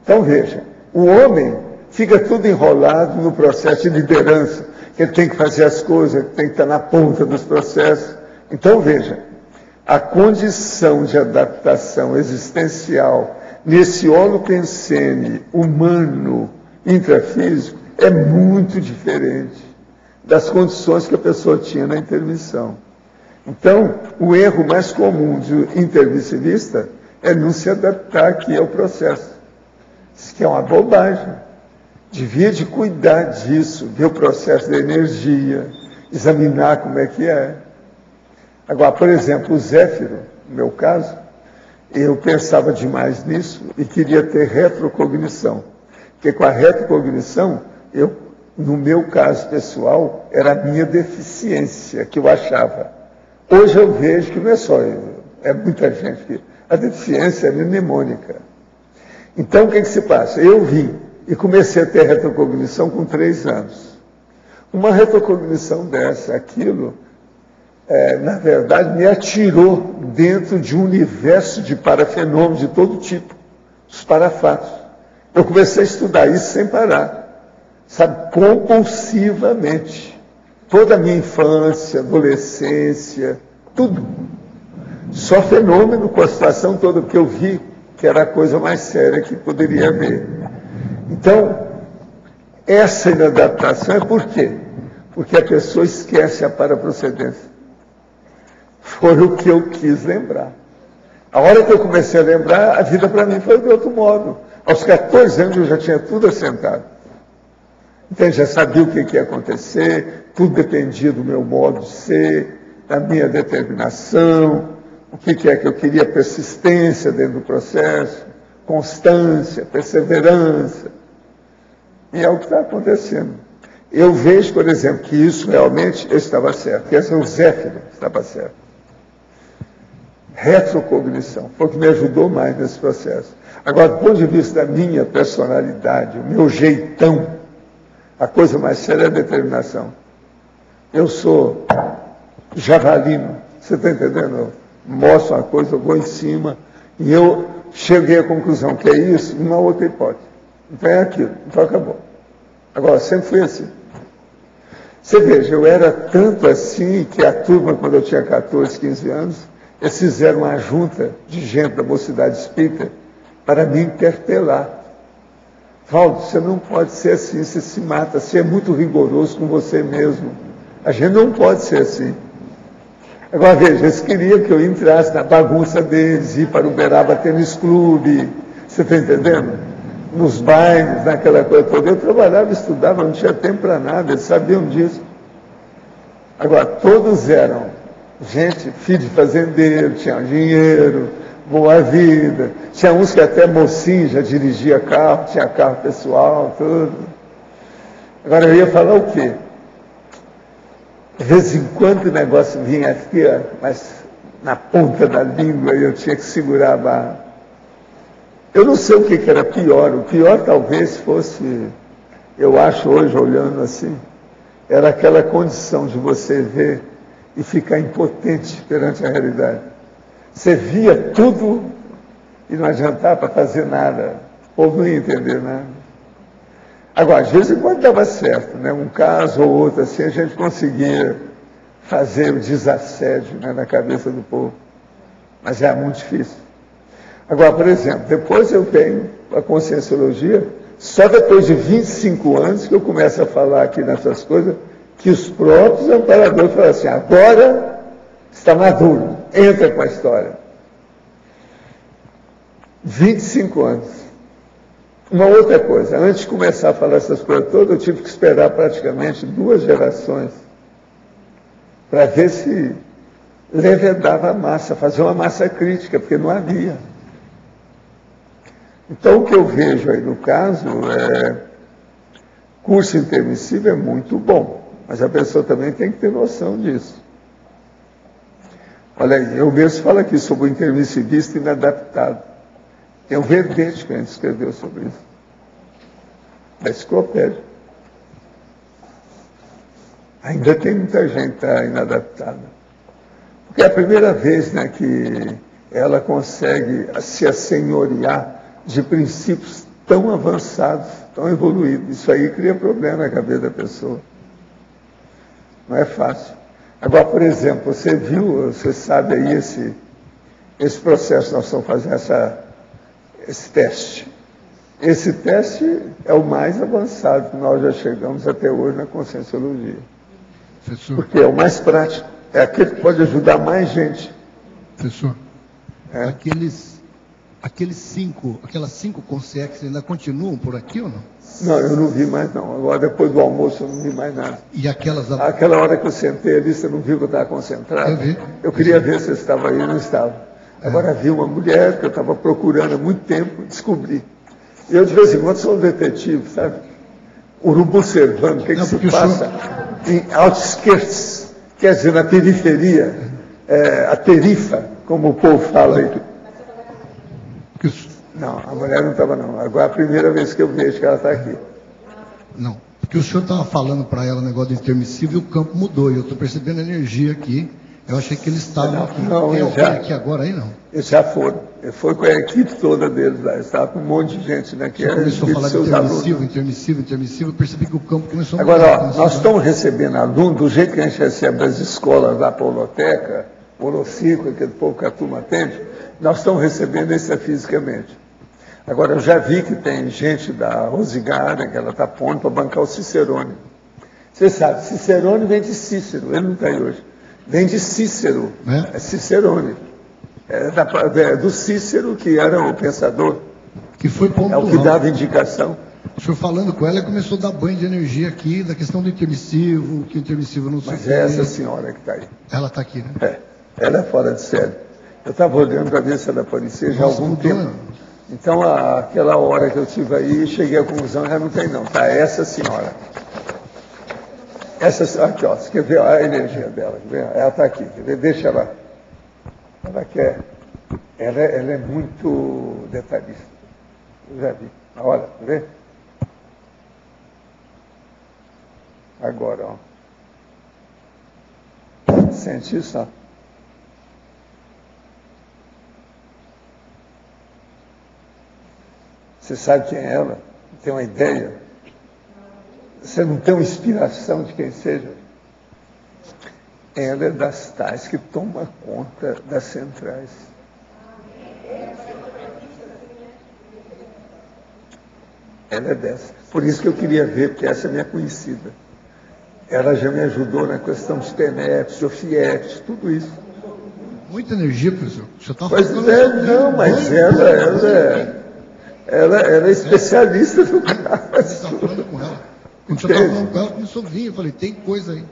Então, veja, o homem fica tudo enrolado no processo de liderança, que ele tem que fazer as coisas, que tem que estar na ponta dos processos. Então, veja, a condição de adaptação existencial nesse holopensene humano intrafísico é muito diferente das condições que a pessoa tinha na intermissão. Então, o erro mais comum do intermissivista é não se adaptar aqui ao processo. Isso que é uma bobagem. Devia de cuidar disso, ver o processo da energia, examinar como é que é. Agora, por exemplo, o Zéfiro, no meu caso, eu pensava demais nisso e queria ter retrocognição. Porque com a retrocognição, no meu caso pessoal, era a minha deficiência que eu achava. Hoje eu vejo que não é só eu, é muita gente que... A deficiência é mnemônica. Então, o que se passa? Eu vim e comecei a ter retrocognição com 3 anos. Uma retrocognição dessa, aquilo, na verdade, me atirou dentro de um universo de parafenômenos de todo tipo, os parafatos. Eu comecei a estudar isso sem parar, sabe, compulsivamente. Toda a minha infância, adolescência, tudo. Só fenômeno com a situação toda que eu vi, que era a coisa mais séria que poderia haver. Então, essa inadaptação é por quê? Porque a pessoa esquece a paraprocedência. Foi o que eu quis lembrar. A hora que eu comecei a lembrar, a vida para mim foi de outro modo. Aos 14 anos eu já tinha tudo assentado. Então, eu já sabia o que ia acontecer, tudo dependia do meu modo de ser, da minha determinação, o que é que eu queria, persistência dentro do processo, constância, perseverança. E é o que está acontecendo. Eu vejo, por exemplo, que isso realmente eu estava certo, que esse é o Zéfiro estava certo. Retrocognição, foi o que me ajudou mais nesse processo. Agora, do ponto de vista da minha personalidade, o meu jeitão, a coisa mais séria é a determinação. Eu sou javalino, você está entendendo? Eu mostro uma coisa, eu vou em cima, e eu cheguei à conclusão que é isso, não há outra hipótese. Então é aquilo, então acabou. Agora, sempre fui assim. Você veja, eu era tanto assim que a turma, quando eu tinha 14, 15 anos, eles fizeram uma junta de gente da Mocidade Espírita para me interpelar. Valdo, você não pode ser assim, você se mata, você é muito rigoroso com você mesmo. A gente não pode ser assim. Agora veja, eles queriam que eu entrasse na bagunça deles, ir para o Uberaba Tênis Clube, você está entendendo? Nos bailes, naquela coisa toda. Eu trabalhava, estudava, não tinha tempo para nada, eles sabiam disso. Agora, todos eram gente, filho de fazendeiro, tinham dinheiro, boa vida. Tinha uns que até mocinho já dirigia carro, tinha carro pessoal, tudo. Agora eu ia falar o quê? De vez em quando o negócio vinha aqui, ó, mas na ponta da língua eu tinha que segurar a barra. Eu não sei o que era pior. O pior talvez fosse, eu acho hoje, olhando assim, era aquela condição de você ver e ficar impotente perante a realidade. Você via tudo e não adiantava para fazer nada. O povo não ia entender nada. Agora, às vezes, quando dava certo, né? Um caso ou outro assim, a gente conseguia fazer o desassédio, né, na cabeça do povo. Mas é muito difícil. Agora, por exemplo, depois eu venho a Conscienciologia, só depois de 25 anos que eu começo a falar aqui nessas coisas, que os próprios amparadores falam assim, agora está maduro, entra com a história. 25 anos. Uma outra coisa, antes de começar a falar essas coisas todas, eu tive que esperar praticamente 2 gerações para ver se levedava a massa, fazer uma massa crítica, porque não havia. Então, o que eu vejo aí no caso curso intermissivo é muito bom, mas a pessoa também tem que ter noção disso. Olha aí, eu mesmo falo aqui sobre o intermissivista inadaptado. Tem um verbete que a gente escreveu sobre isso. Da enciclopédia. Ainda tem muita gente que está inadaptada. Porque é a primeira vez, né, que ela consegue se assenhorear de princípios tão avançados, tão evoluídos. Isso aí cria problema na cabeça da pessoa. Não é fácil. Agora, por exemplo, você viu, você sabe aí esse processo, nós estamos fazendo esse teste. Esse teste é o mais avançado que nós já chegamos até hoje na Conscienciologia. Professor. Porque é o mais prático. É aquele que pode ajudar mais gente. Professor, aquelas 5 consciências ainda continuam por aqui ou não? Não, eu não vi mais não. Agora, depois do almoço, eu não vi mais nada. E aquelas... Aquela hora que eu sentei ali, você não viu que eu estava concentrado? Eu vi. Eu queria ver se você estava aí, não estava. Agora vi uma mulher que eu estava procurando há muito tempo, descobri. Eu, de vez em quando, sou um detetive, sabe? Urubu servando, o que se passa em outskirts, quer dizer, na periferia, a perifa, como o povo fala aí. Não, a mulher não estava não. Agora é a primeira vez que eu vejo que ela está aqui. Não, porque o senhor estava falando para ela o negócio do intermissivo e o campo mudou. E eu estou percebendo a energia aqui. Eu achei que eles estavam aqui. Não, tem eles já, aqui agora aí, não? Eles já foram. Ele foi com a equipe toda deles lá. Eles estavam com um monte de gente, né? Que começou a falar de intermissivo. Eu percebi que o campo começou a mudar. Agora, ó, nós estamos recebendo alunos do jeito que a gente recebe das escolas lá, Pauloteca, Orocico, aquele povo que a turma atende. Nós estamos recebendo isso fisicamente. Agora, eu já vi que tem gente da Rosigara, que ela está pondo para bancar o Cicerone. Você sabe, Cicerone vem de Cícero, ele não está aí hoje. Vem de Cícero, é Cicerone. É do Cícero, que era o pensador. Que foi pontual. É o que dava indicação. O senhor falando com ela, começou a dar banho de energia aqui, da questão do intermissivo, que o intermissivo não se... Mas é essa senhora que está aí. Ela está aqui, né? Ela é fora de série. Eu estava olhando para ver se ela aparecia já há algum tempo. Então, aquela hora que eu estive aí, cheguei à conclusão, já não tem não, tá? Essa senhora. Essa, aqui, ó, você quer ver a energia dela? Ela está aqui, quer ver? Deixa ela. Ela quer. Ela é muito detalhista. Eu já vi. Olha, quer ver? Agora, ó. Sente isso, ó. Você sabe quem é ela? Tem uma ideia? Você não tem uma inspiração de quem seja? Ela é das tais que toma conta das centrais. Ela é dessa. Por isso que eu queria ver, porque essa é minha conhecida. Ela já me ajudou na questão dos TENEPs, de OFIEPs, tudo isso. Muita energia, professor. Você está falando não, mas ela é especialista no caso. Você está falando com ela. Quando você estava falando com ela, começou a vir. Eu falei, tem coisa aí.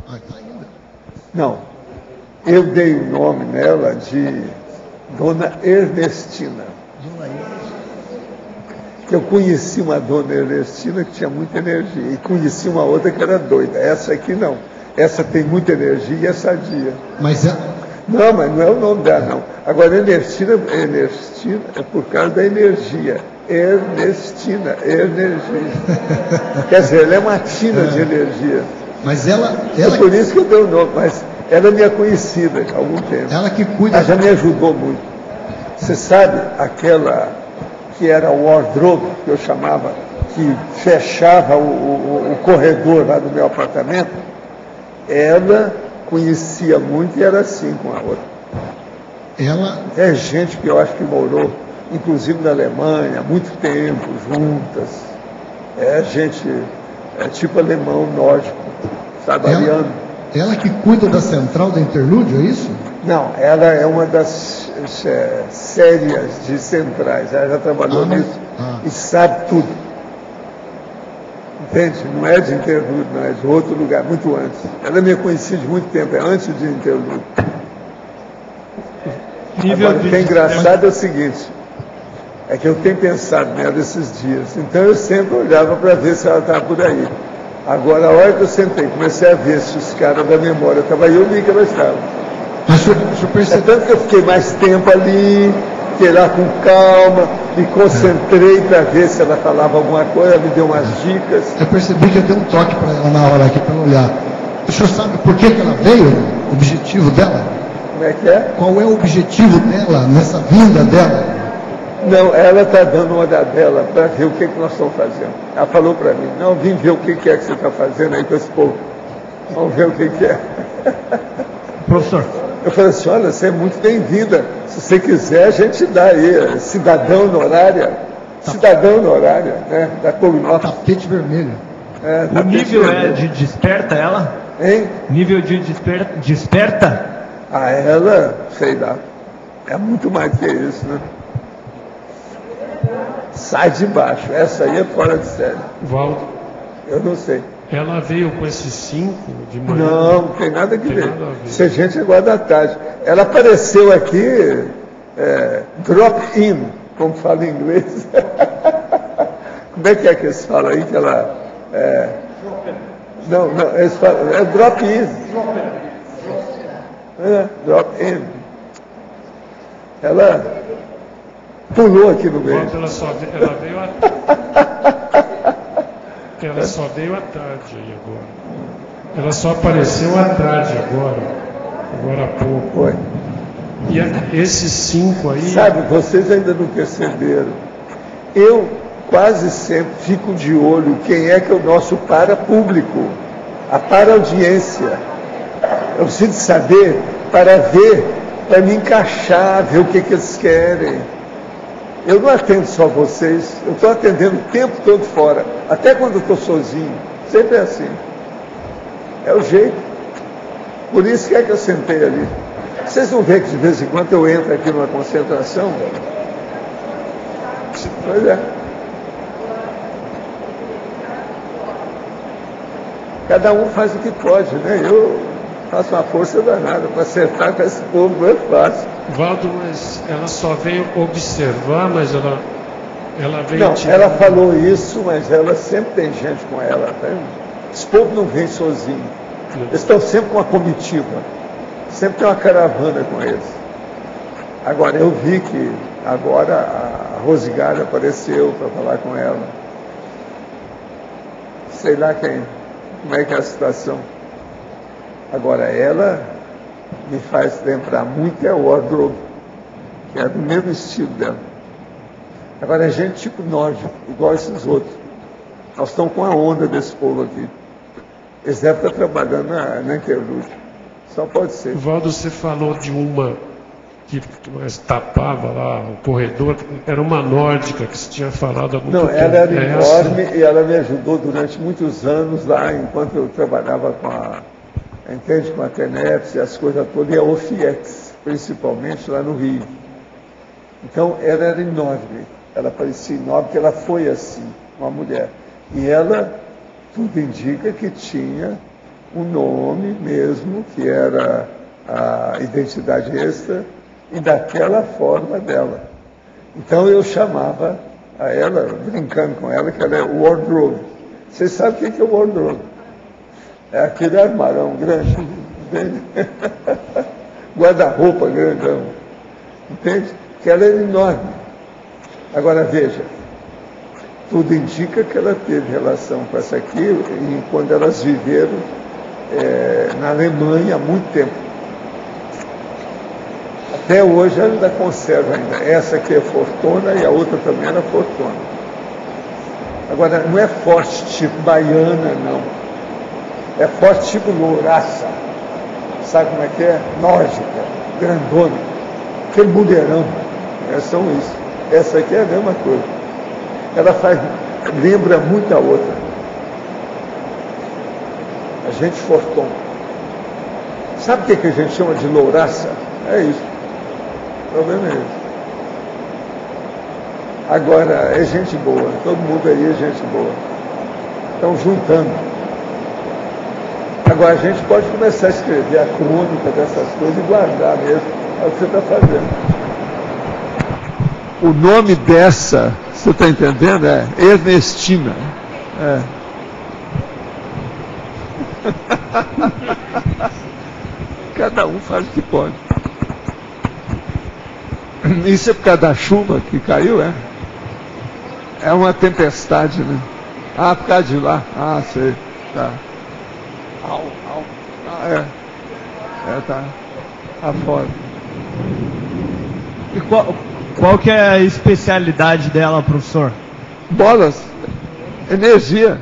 Ah, está ainda. Não. Eu dei o nome nela de Dona Ernestina. Dona Ernestina. Eu conheci uma Dona Ernestina que tinha muita energia. E conheci uma outra que era doida. Essa aqui não. Essa tem muita energia e é sadia. Mas é... Não, mas não é o nome dela, não. Agora, Ernestina é por causa da energia. Ernestina, energia. Quer dizer, ela é uma tina de energia. Mas ela... É por isso que eu dei o nome, mas ela é minha conhecida há algum tempo. Ela que cuida... Ela já me ajudou muito. Você sabe aquela que era o wardrobe, que eu chamava, que fechava o corredor lá do meu apartamento? Ela conhecia muito e era assim com a outra. Ela... É gente que eu acho que morou, inclusive na Alemanha, há muito tempo, juntas. É gente, tipo alemão nórdico, sabe, ariano. Ela que cuida da central da Interlúdio, é isso? Não, ela é uma das séries de centrais. Ela já trabalhou nisso e sabe tudo. Entende? Não é de Interlúdio, não é de outro lugar, muito antes. Ela é minha conhecida de muito tempo, é antes de Interlúdio. Agora, o que é engraçado é o seguinte, é que eu tenho pensado nela esses dias, então eu sempre olhava para ver se ela estava por aí. Agora, a hora que eu sentei, comecei a ver se os caras da memória estavam aí, eu vi que ela estava. É tanto que eu fiquei mais tempo ali, fiquei lá com calma, me concentrei para ver se ela falava alguma coisa, me deu umas dicas. Eu percebi que eu dei um toque para ela na hora aqui, para ela olhar. O senhor sabe por que ela veio? O objetivo dela? Como é que é? Qual é o objetivo dela, nessa vinda dela? Não, ela está dando uma da dela para ver o que nós estamos fazendo. Ela falou para mim, não, vim ver o que é que você está fazendo aí com esse povo. Vamos ver o que é. Professor. Eu falei assim, olha, você é muito bem-vinda. Se você quiser, a gente dá aí, cidadão honorária. Cidadão honorária, né? Da Cognota. Tapete vermelho. O nível vermelho. É de desperta ela? Hein? Nível de desperta? Ah, ela, sei lá. É muito mais que isso, né? Sai de baixo. Essa aí é fora de série. Valdo. Eu não sei. Ela veio com esses 5 de manhã? Não tem nada a ver. Isso é gente agora da tarde. Ela apareceu aqui, drop-in, como fala em inglês. Como é que eles falam aí que ela... Não, eles falam, é drop-in. Drop-in. Ela pulou aqui no meio. Ela só veio à tarde aí agora. Ela só apareceu à tarde agora há pouco. Foi. E esses 5 aí... Sabe, vocês ainda não perceberam. Eu quase sempre fico de olho quem é que é o nosso para-público, a para-audiência. Eu preciso saber para ver, para me encaixar, ver o que eles querem. Eu não atendo só vocês, eu estou atendendo o tempo todo fora, até quando eu estou sozinho, sempre é assim. É o jeito. Por isso que é que eu sentei ali. Vocês não veem que de vez em quando eu entro aqui numa concentração? Pois é. Cada um faz o que pode, né? Eu faço uma força danada para acertar com esse povo, não é fácil. Valdo, mas ela só veio observar, mas ela veio... Não, ela falou isso, mas ela sempre tem gente com ela. Tá? Esse povo não vem sozinho. Eles estão sempre com uma comitiva. Sempre tem uma caravana com eles. Agora, eu vi que agora a Rosigara apareceu para falar com ela. Sei lá como é que é a situação. Agora, ela me faz lembrar muito o wardrobe, que é do mesmo estilo dela. Agora é gente tipo nórdico, igual esses outros. Nós estamos com a onda desse povo aqui. Eles devem estar trabalhando na Interlúdio. Só pode ser. Valdo, você falou de uma que mais tapava lá o corredor, era uma nórdica que você tinha falado há muito tempo. Não, ela era enorme e ela me ajudou durante muitos anos lá, enquanto eu trabalhava com a TENEPS e as coisas todas, e a OFIEX, principalmente lá no Rio. Então, ela era enorme, ela parecia enorme, porque ela foi assim, uma mulher. E ela, tudo indica que tinha um nome mesmo, que era a identidade extra, e daquela forma dela. Então eu chamava a ela, brincando com ela, que ela é wardrobe. Vocês sabem o que é wardrobe? É aquele armarão grande, entende? Guarda-roupa grandão, entende? Que ela é enorme. Agora veja, tudo indica que ela teve relação com essa aqui, e quando elas viveram na Alemanha há muito tempo. Até hoje ela ainda conserva ainda. Essa aqui é fortuna e a outra também era fortuna. Agora, não é forte tipo baiana, não. É forte tipo louraça. Sabe como é que é? Nórdica, grandona. Aquele mulherão. São isso. Essa aqui é a mesma coisa. Ela lembra muito a outra. A gente fortuna. Sabe o que a gente chama de louraça? É isso. O problema é esse. Agora, é gente boa, todo mundo aí é gente boa. Estão juntando. Agora, a gente pode começar a escrever a crônica dessas coisas e guardar mesmo. É o que você está fazendo. O nome dessa, você está entendendo? É Ernestina. Cada um faz o que pode. Isso é por causa da chuva que caiu, é? É uma tempestade, né? Ah, por causa de lá. Ah, sei. Tá. Ah, tá. Tá fora. E qual que é a especialidade dela, professor? Bolas. Energia.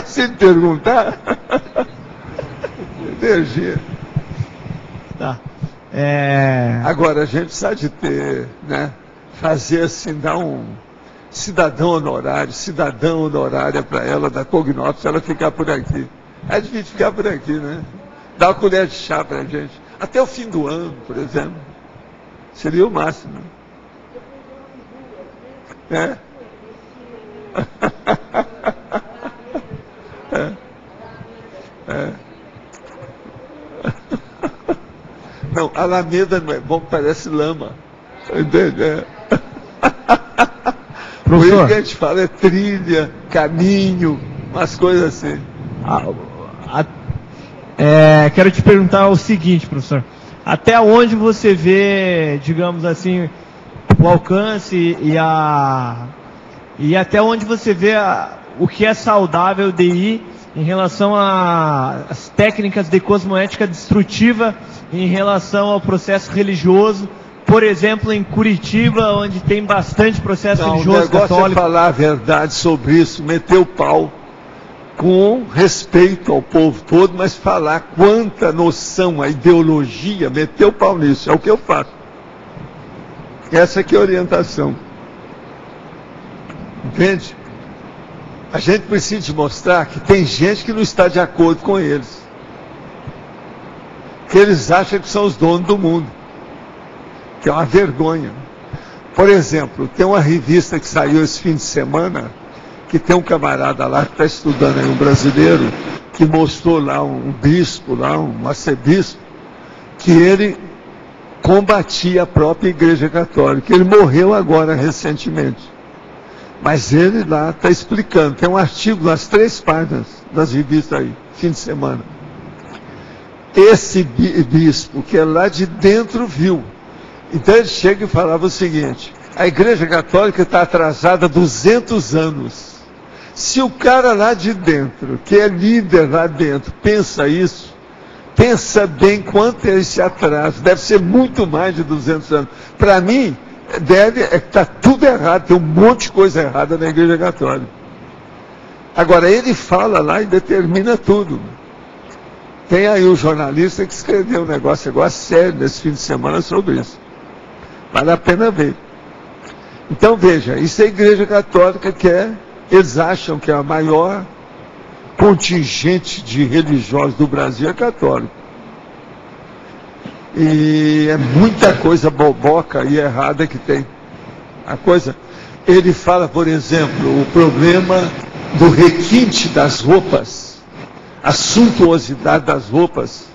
Se me perguntar. Energia. Tá. Agora, a gente precisa de ter, né? Fazer assim, dar um cidadã honorária para ela, da Cognops, ela ficar por aqui. É difícil ficar por aqui, né? Dá uma colher de chá para a gente. Até o fim do ano, por exemplo. Seria o máximo. Não, Alameda não é bom, parece lama. Entende? Por isso que a gente fala trilha, caminho, umas coisas assim. Quero te perguntar o seguinte, professor. Até onde você vê, digamos assim, o alcance e até onde você vê o que é saudável de ir em relação às técnicas de cosmoética destrutiva em relação ao processo religioso, por exemplo, em Curitiba, onde tem bastante processo religioso católico. O negócio é falar a verdade sobre isso, meter o pau com respeito ao povo todo, mas falar quanta noção, a ideologia, meter o pau nisso, é o que eu faço. Essa aqui é a orientação. Entende? A gente precisa mostrar que tem gente que não está de acordo com eles. Que eles acham que são os donos do mundo. Que é uma vergonha. Por exemplo, tem uma revista que saiu esse fim de semana, que tem um camarada lá que está estudando aí, um brasileiro, que mostrou lá um bispo, lá um arcebispo, que ele combatia a própria Igreja Católica. Ele morreu agora recentemente. Mas ele lá está explicando, tem um artigo nas 3 páginas das revistas aí, fim de semana. Esse bispo, que é lá de dentro, viu. Então ele chega e falava o seguinte: a Igreja Católica está atrasada 200 anos. Se o cara lá de dentro, que é líder lá dentro, pensa isso, pensa bem quanto é esse atraso. Deve ser muito mais de 200 anos. Para mim, está tudo errado, tem um monte de coisa errada na Igreja Católica. Agora, ele fala lá e determina tudo. Tem aí o jornalista que escreveu um negócio agora sério nesse fim de semana sobre isso. Vale a pena ver. Então, veja, isso é a Igreja Católica eles acham que a maior contingente de religiosos do Brasil é católico. E é muita coisa boboca e errada que tem. Ele fala, por exemplo, o problema do requinte das roupas, a suntuosidade das roupas.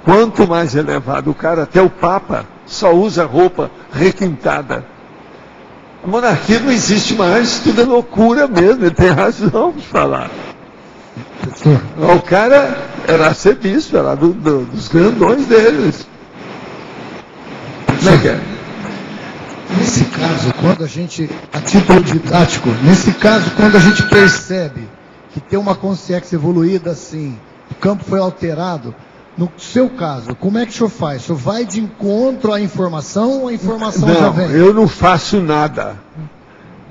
Quanto mais elevado o cara, até o Papa só usa roupa requintada. A monarquia não existe mais, tudo é loucura mesmo, ele tem razão de falar. O cara era arcebispo, era dos grandões deles. Como é que é? Nesse caso, quando a gente, a título didático, nesse caso, quando a gente percebe que tem uma consciência evoluída assim, o campo foi alterado, no seu caso, como é que o senhor faz? O senhor vai de encontro à informação ou a informação já vem? Não, eu não faço nada.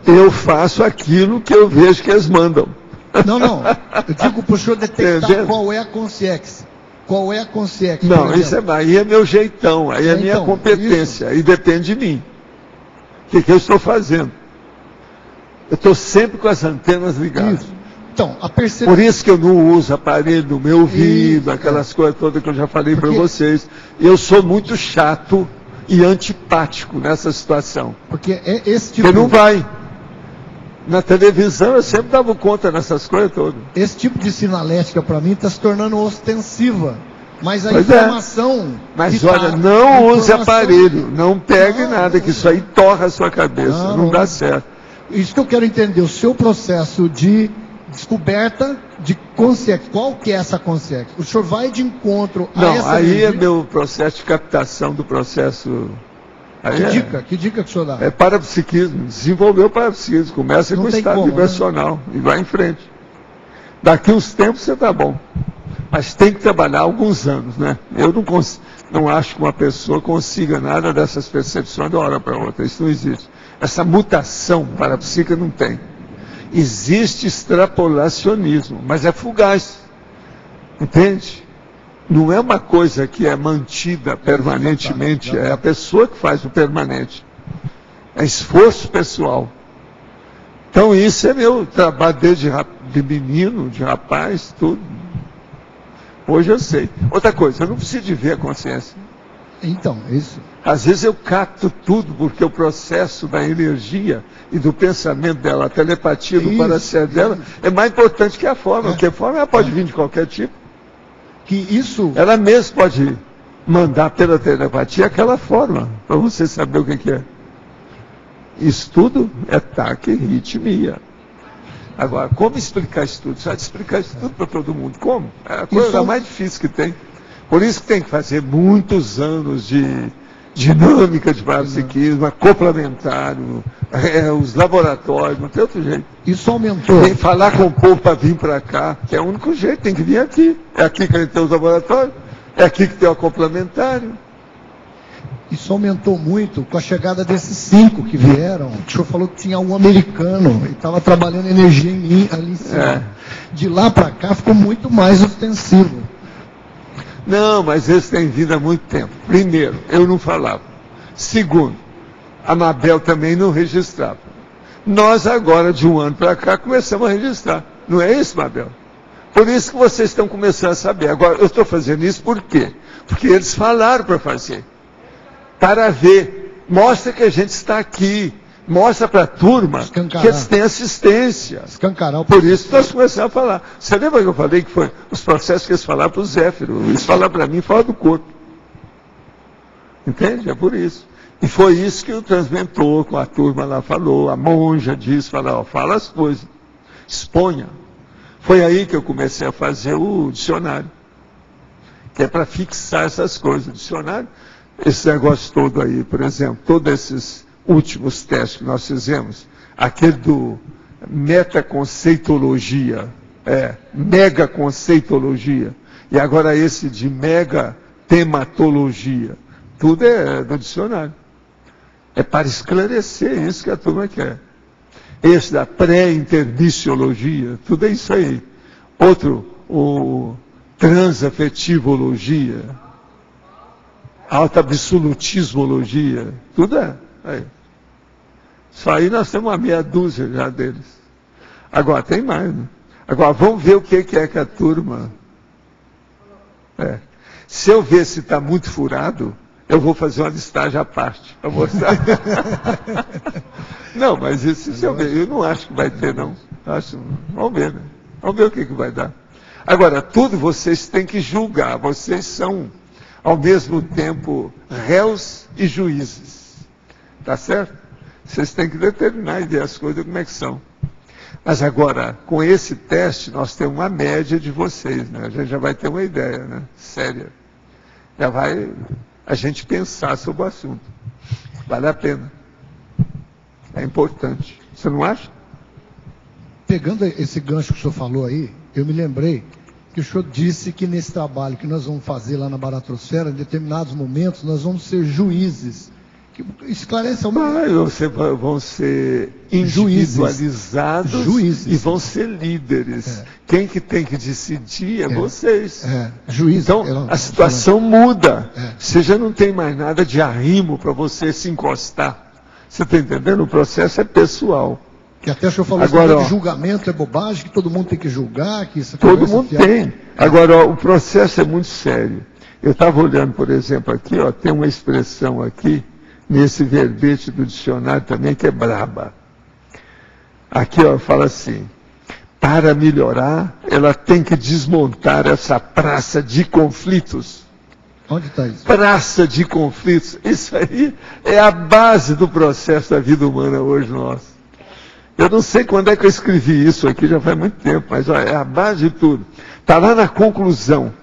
Eu faço aquilo que eu vejo que eles mandam. Não. Eu digo para o senhor detectar qual é a consciência. Qual é a consciência? Não, aí é meu jeitão, aí é minha competência, aí depende de mim. O que eu estou fazendo? Eu estou sempre com as antenas ligadas. Isso. Então, Por isso que eu não uso aparelho no meu ouvido, aquelas coisas todas que eu já falei para vocês. Eu sou muito chato e antipático nessa situação. Porque é esse tipo... Porque não vai. Na televisão eu sempre dava conta nessas coisas todas. Esse tipo de sinalética para mim está se tornando ostensiva. Mas a informação... Mas olha, não use aparelho, não pegue nada, que isso aí torra a sua cabeça, não dá certo. Isso que eu quero entender, o seu processo de descoberta de consciência, qual que é essa consciência? O senhor vai de encontro a essa... Não, aí é meu processo de captação do processo... Que dica que o senhor dá? É parapsiquismo, desenvolveu o parapsiquismo, começa com o estado vibracional e vai em frente. Daqui uns tempos você está bom, mas tem que trabalhar alguns anos, né? Eu não acho que uma pessoa consiga nada dessas percepções de uma hora para outra, isso não existe. Essa mutação parapsíquica não tem. Existe extrapolacionismo, mas é fugaz, entende? Não é uma coisa que é mantida permanentemente, é a pessoa que faz o permanente. É esforço pessoal. Então isso é meu trabalho desde de menino, de rapaz, tudo. Hoje eu sei. Outra coisa, eu não preciso de ver a consciência. Então, isso. Às vezes eu capto tudo, porque o processo da energia e do pensamento dela, a telepatia do paracer dela, é mais importante que a forma, porque a forma ela pode vir de qualquer tipo. Ela mesma pode mandar pela telepatia aquela forma, para você saber o que é. Isso tudo é taquirritmia. Agora, como explicar isso tudo? Você vai explicar isso tudo para todo mundo. Como? É a coisa mais difícil que tem. Por isso que tem que fazer muitos anos de dinâmica de parapsiquismo, complementário, os laboratórios, não tem outro jeito. Isso aumentou. Tem que falar com o povo para vir para cá, que é o único jeito, tem que vir aqui. É aqui que a gente tem os laboratórios, é aqui que tem o complementário. Isso aumentou muito com a chegada desses 5 que vieram. O senhor falou que tinha um americano e estava trabalhando energia em mim ali em cima. De lá para cá ficou muito mais ostensivo. Não, mas eles têm vindo há muito tempo. Primeiro, eu não falava. Segundo, a Mabel também não registrava. Nós agora, de um ano para cá, começamos a registrar. Não é isso, Mabel? Por isso que vocês estão começando a saber. Agora, eu estou fazendo isso por quê? Porque eles falaram para fazer. Para ver. Mostra que a gente está aqui. Mostra para a turma que eles têm assistência. Por isso nós começamos a falar. Você lembra que eu falei que foi os processos que eles falaram para o Zéfiro? Eles falaram para mim fora do corpo. Entende? É por isso. E foi isso que o transmentor com a turma lá falou. A monja disse, fala as coisas. Exponha. Foi aí que eu comecei a fazer o dicionário. Que é para fixar essas coisas. O dicionário, esse negócio todo aí, por exemplo, todos esses últimos testes que nós fizemos, aquele do metaconceitologia, megaconceitologia, e agora esse de megatematologia, tudo é do dicionário. É para esclarecer isso que a turma quer. Esse da pré-intermissiologia, tudo é isso aí. Outro, o transafetivologia, alta-absolutismologia, tudo é. Aí. Só aí nós temos uma meia dúzia já deles. Agora, tem mais, né? Agora, vamos ver o que é que a turma... Se eu ver se está muito furado, eu vou fazer uma listagem à parte para mostrar. Não, mas isso se eu ver, eu não acho que vai ter, não. Vamos ver, né? Vamos ver o que vai dar. Agora, tudo vocês têm que julgar. Vocês são, ao mesmo tempo, réus e juízes. Tá certo? Vocês têm que determinar e ver as coisas como é que são. Mas agora, com esse teste, nós temos uma média de vocês, né? A gente já vai ter uma ideia, né? Séria. Já vai a gente pensar sobre o assunto. Vale a pena. É importante. Você não acha? Pegando esse gancho que o senhor falou aí, eu me lembrei que o senhor disse que nesse trabalho que nós vamos fazer lá na Baratrosfera, em determinados momentos, nós vamos ser juízes. Que esclarece ao menos. Vão ser individualizados juízes. E vão ser líderes. Quem que tem que decidir é vocês. Juízes. Então, a situação muda. Você já não tem mais nada de arrimo para você se encostar. Você está entendendo? O processo é pessoal. Que até o senhor falou agora, que julgamento é bobagem, que todo mundo tem que julgar, que isso todo mundo tem. Agora, o processo é muito sério. Eu estava olhando, por exemplo, aqui, tem uma expressão aqui, nesse verbete do dicionário também, que é braba. Aqui, fala assim, para melhorar, ela tem que desmontar essa praça de conflitos. Onde está isso? Praça de conflitos. Isso aí é a base do processo da vida humana hoje nossa. Eu não sei quando é que eu escrevi isso aqui, já faz muito tempo, mas é a base de tudo. Está lá na conclusão.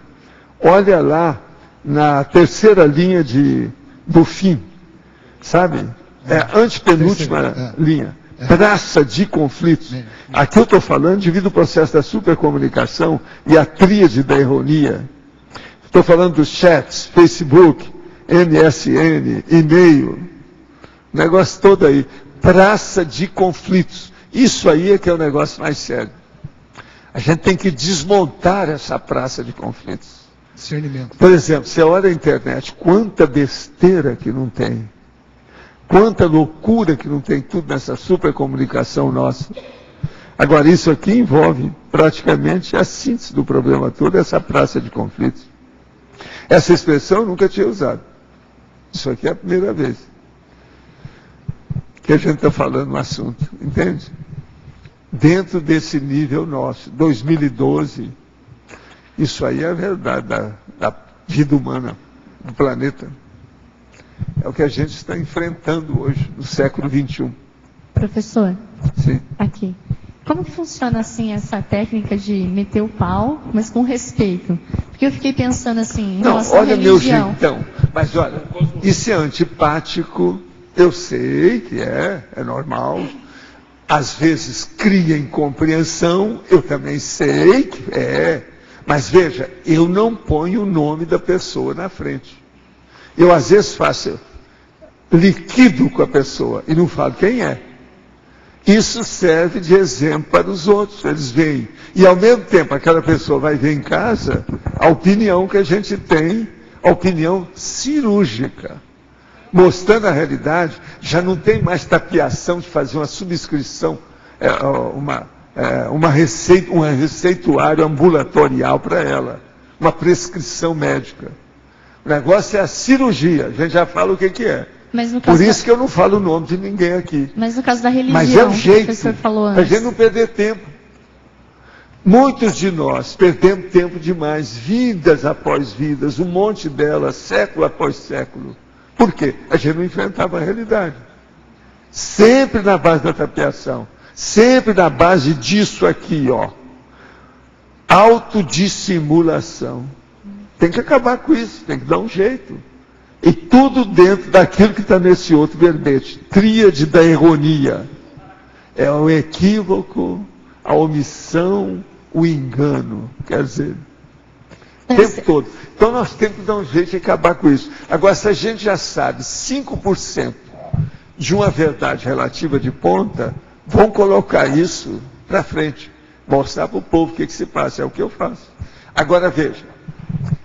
Olha lá na terceira linha do fim. Sabe? É a antepenúltima linha. Praça de conflitos. Aqui eu estou falando devido ao processo da supercomunicação e a tríade da ironia. Estou falando dos chats, Facebook, MSN, e-mail. O negócio todo aí. Praça de conflitos. Isso aí é que é o negócio mais sério. A gente tem que desmontar essa praça de conflitos. Discernimento. Por exemplo, você olha a internet, quanta besteira que não tem. Quanta loucura que não tem tudo nessa supercomunicação nossa. Agora, isso aqui envolve praticamente a síntese do problema todo, essa praça de conflitos. Essa expressão eu nunca tinha usado. Isso aqui é a primeira vez que a gente está falando no assunto, entende? Dentro desse nível nosso, 2012, isso aí é a verdade da vida humana, do planeta. É o que a gente está enfrentando hoje, no século XXI. Professor, sim. Aqui. Como que funciona assim essa técnica de meter o pau, mas com respeito? Porque eu fiquei pensando assim, em relação à religião. Olha meu jeitão, mas olha, isso é antipático, eu sei que é normal. Às vezes cria incompreensão, eu também sei que é. Mas veja, eu não ponho o nome da pessoa na frente. Eu às vezes liquido com a pessoa e não falo quem é. Isso serve de exemplo para os outros, eles veem. E ao mesmo tempo aquela pessoa vai ver em casa a opinião que a gente tem, a opinião cirúrgica. Mostrando a realidade, já não tem mais tapeação de fazer uma subscrição, um receituário ambulatorial para ela, uma prescrição médica. O negócio é a cirurgia, a gente já fala o que é. Mas no caso por isso que eu não falo o nome de ninguém aqui. Mas no caso da religião, mas é um jeito, que o senhor falou antes. Para a gente não perder tempo. Muitos de nós perdemos tempo demais, vidas após vidas, um monte delas, século após século. Por quê? A gente não enfrentava a realidade. Sempre na base da tapeação. Sempre na base disso aqui, autodissimulação. Tem que acabar com isso, tem que dar um jeito. E tudo dentro daquilo que está nesse outro verbete. Tríade da ironia. É o equívoco, a omissão, o engano. Quer dizer, o tempo todo. Então nós temos que dar um jeito de acabar com isso. Agora, se a gente já sabe 5% de uma verdade relativa de ponta, vão colocar isso para frente, mostrar para o povo o que se passa, é o que eu faço. Agora veja,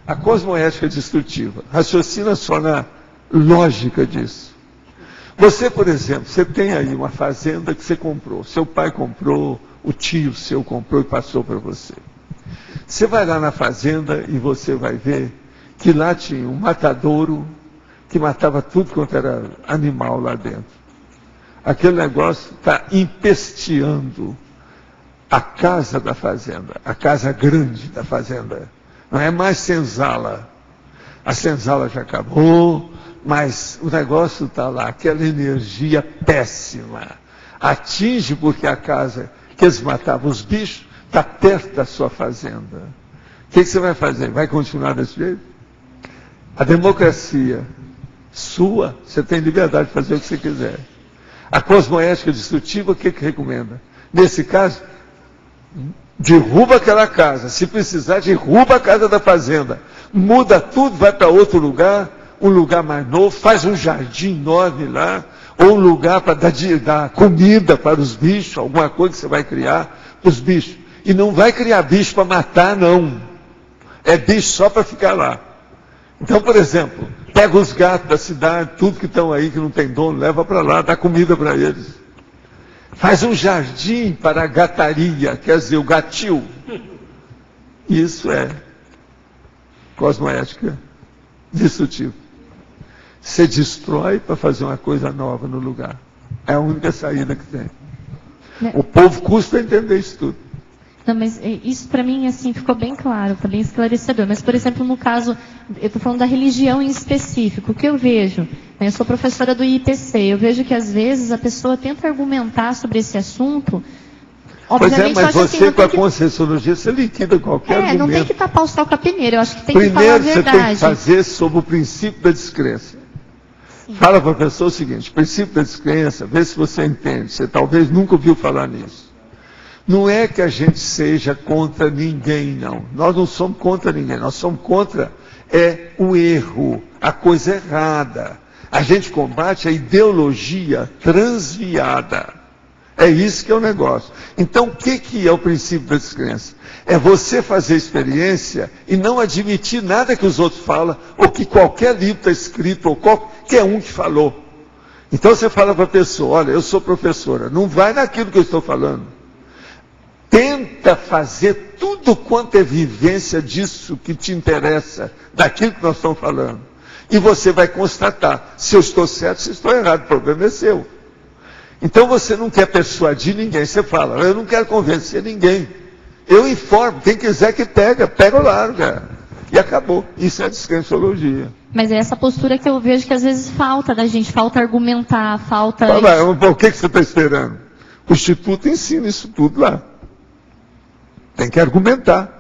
a cosmoética destrutiva raciocina só na lógica disso. Você, por exemplo, você tem aí uma fazenda que você comprou, seu pai comprou, o tio seu comprou e passou para você. Você vai lá na fazenda e você vai ver que lá tinha um matadouro que matava tudo quanto era animal lá dentro. Aquele negócio está empesteando a casa da fazenda, a casa grande da fazenda. Não é mais senzala. A senzala já acabou, mas o negócio está lá, aquela energia péssima. Atinge porque a casa que eles matavam os bichos está perto da sua fazenda. O que você vai fazer? Vai continuar desse jeito? A democracia sua, você tem liberdade de fazer o que você quiser. A cosmoética destrutiva, o que recomenda? Nesse caso, derruba aquela casa. Se precisar, derruba a casa da fazenda. Muda tudo, vai para outro lugar, um lugar mais novo, faz um jardim enorme lá, ou um lugar para dar comida para os bichos, alguma coisa que você vai criar para os bichos. E não vai criar bicho para matar, não. É bicho só para ficar lá. Então, por exemplo, pega os gatos da cidade, tudo que estão aí, que não tem dono, leva para lá, dá comida para eles. Faz um jardim para a gataria, quer dizer, o gatil. Isso é cosmoética destrutiva. Você destrói para fazer uma coisa nova no lugar. É a única saída que tem. O povo custa entender isso tudo. Não, mas isso para mim assim ficou bem claro, foi bem esclarecedor. Mas, por exemplo, no caso, eu estou falando da religião em específico, o que eu vejo, eu sou professora do IPC, eu vejo que às vezes a pessoa tenta argumentar sobre esse assunto. Obviamente, pois é, mas você assim, com a Conscienciologia, você liquida qualquer argumento. Não tem que tapar o sol com a peneira, eu acho que tem Primeiro, que falar a verdade. Primeiro você tem que fazer sobre o princípio da descrença. Sim. Fala para a pessoa o seguinte, princípio da descrença, vê se você entende, você talvez nunca ouviu falar nisso. Não é que a gente seja contra ninguém, não. Nós não somos contra ninguém, nós somos contra o erro, a coisa errada. A gente combate a ideologia transviada. É isso que é o negócio. Então, o que é o princípio da descrença? É você fazer experiência e não admitir nada que os outros falam, ou que qualquer livro está escrito, ou qualquer um que falou. Então você fala para a pessoa, olha, eu sou professora, não vai naquilo que eu estou falando. Tenta fazer tudo quanto é vivência disso que te interessa, daquilo que nós estamos falando. E você vai constatar, se eu estou certo, se eu estou errado, o problema é seu. Então você não quer persuadir ninguém, você fala, eu não quero convencer ninguém. Eu informo, quem quiser que pega ou larga. E acabou. Isso é descrenciologia. Mas é essa postura que eu vejo que às vezes falta da gente, falta argumentar, falta... O que você está esperando? O Instituto ensina isso tudo lá. Tem que argumentar.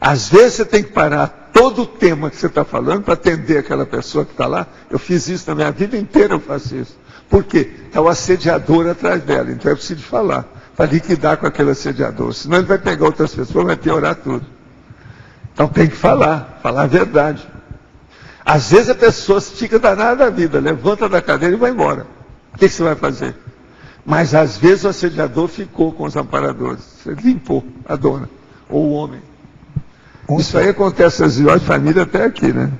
Às vezes você tem que parar todo o tema que você está falando para atender aquela pessoa que está lá. Eu fiz isso na minha vida inteira, eu faço isso. Por quê? É o assediador atrás dela, então é preciso falar, para liquidar com aquele assediador. Senão ele vai pegar outras pessoas, vai piorar tudo. Então tem que falar a verdade. Às vezes a pessoa fica danada da vida, levanta da cadeira e vai embora. O que você vai fazer? Mas às vezes o assediador ficou com os amparadores. Você limpou a dona, ou o homem. Isso aí acontece às vezes de família até aqui, né?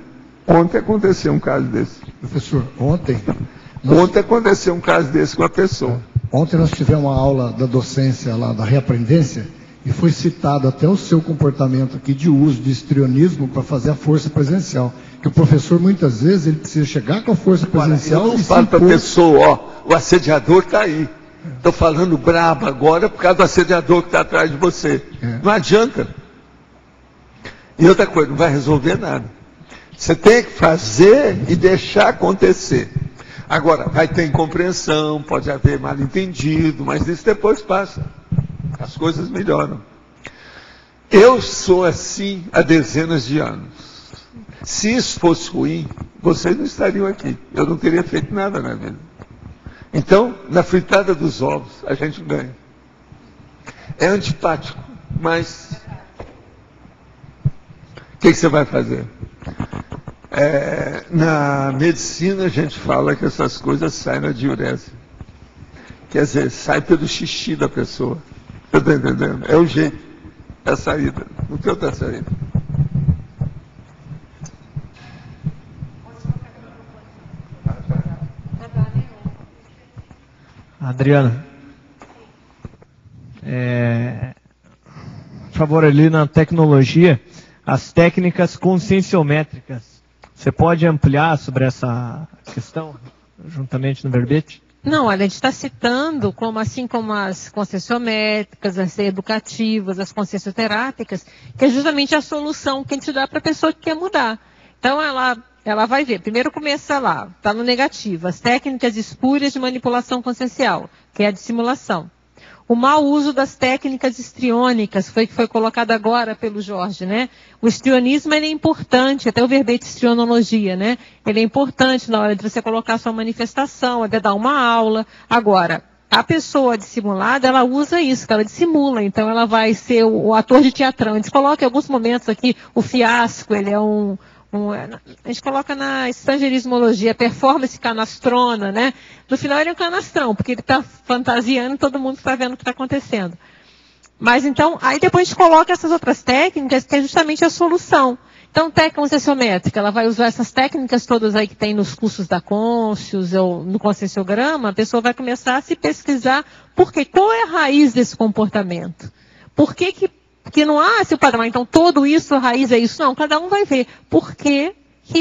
Ontem aconteceu um caso desse. Professor, ontem aconteceu um caso desse com a pessoa. Ontem nós tivemos uma aula da docência lá, da reaprendência, e foi citado até o seu comportamento aqui de uso de histrionismo para fazer a força presencial. Que o professor, muitas vezes, ele precisa chegar com a força presencial. Eu não falo para a pessoa, o assediador está aí. Estou falando brabo agora por causa do assediador que está atrás de você. Não adianta. E outra coisa, não vai resolver nada. Você tem que fazer e deixar acontecer. Agora, vai ter incompreensão, pode haver mal entendido, mas isso depois passa. As coisas melhoram. Eu sou assim há dezenas de anos. Se isso fosse ruim, vocês não estariam aqui. Eu não teria feito nada na vida. Então, na fritada dos ovos, a gente ganha. É antipático, mas o que você vai fazer? Na medicina a gente fala que essas coisas saem na diurese. Quer dizer, sai pelo xixi da pessoa. Você está entendendo? É o jeito, é a saída. Não tem outra saída. Adriana, por favor, ali na tecnologia, as técnicas conscienciométricas. Você pode ampliar sobre essa questão, juntamente no verbete? Não, olha, a gente está citando como assim como as conscienciométricas, as educativas, as consciencioterápicas, que é justamente a solução que a gente dá para a pessoa que quer mudar. Então ela vai ver, primeiro começa lá, está no negativo, as técnicas espúrias de manipulação consciencial, que é a dissimulação. O mau uso das técnicas histriônicas, que foi colocado agora pelo Jorge, né? O histrionismo ele é importante, até o verbete histrionologia, né? Ele é importante na hora de você colocar a sua manifestação, até dar uma aula. Agora, a pessoa dissimulada, ela usa isso, que ela dissimula, então ela vai ser o ator de teatrão. A gente coloca em alguns momentos aqui, o fiasco, ele é a gente coloca na estrangeirismologia, performance canastrona, né? No final ele é um canastrão, porque ele está fantasiando e todo mundo está vendo o que está acontecendo. Mas então, aí depois a gente coloca essas outras técnicas, que é justamente a solução. Então, técnica conscienciométrica, ela vai usar essas técnicas todas aí que tem nos cursos da Conscius ou no conscienciograma, a pessoa vai começar a se pesquisar por quê? Qual é a raiz desse comportamento? Por que não há se o padrão, então tudo isso, a raiz é isso. Não, cada um vai ver por que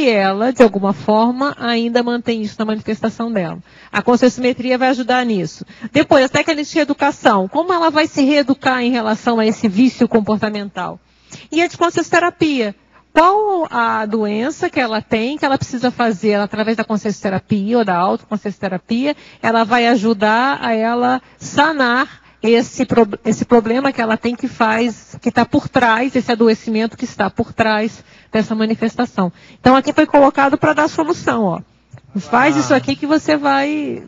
ela, de alguma forma, ainda mantém isso na manifestação dela. A conscienciometria vai ajudar nisso. Depois, a técnica de reeducação. Como ela vai se reeducar em relação a esse vício comportamental? E a desconsciencioterapia. Qual a doença que ela tem, que ela precisa fazer através da consciencioterapia ou da autoconsciencioterapia, ela vai ajudar a ela sanar esse problema que ela tem que está por trás, esse adoecimento que está por trás dessa manifestação. Então aqui foi colocado para dar solução, ó. Faz isso aqui que você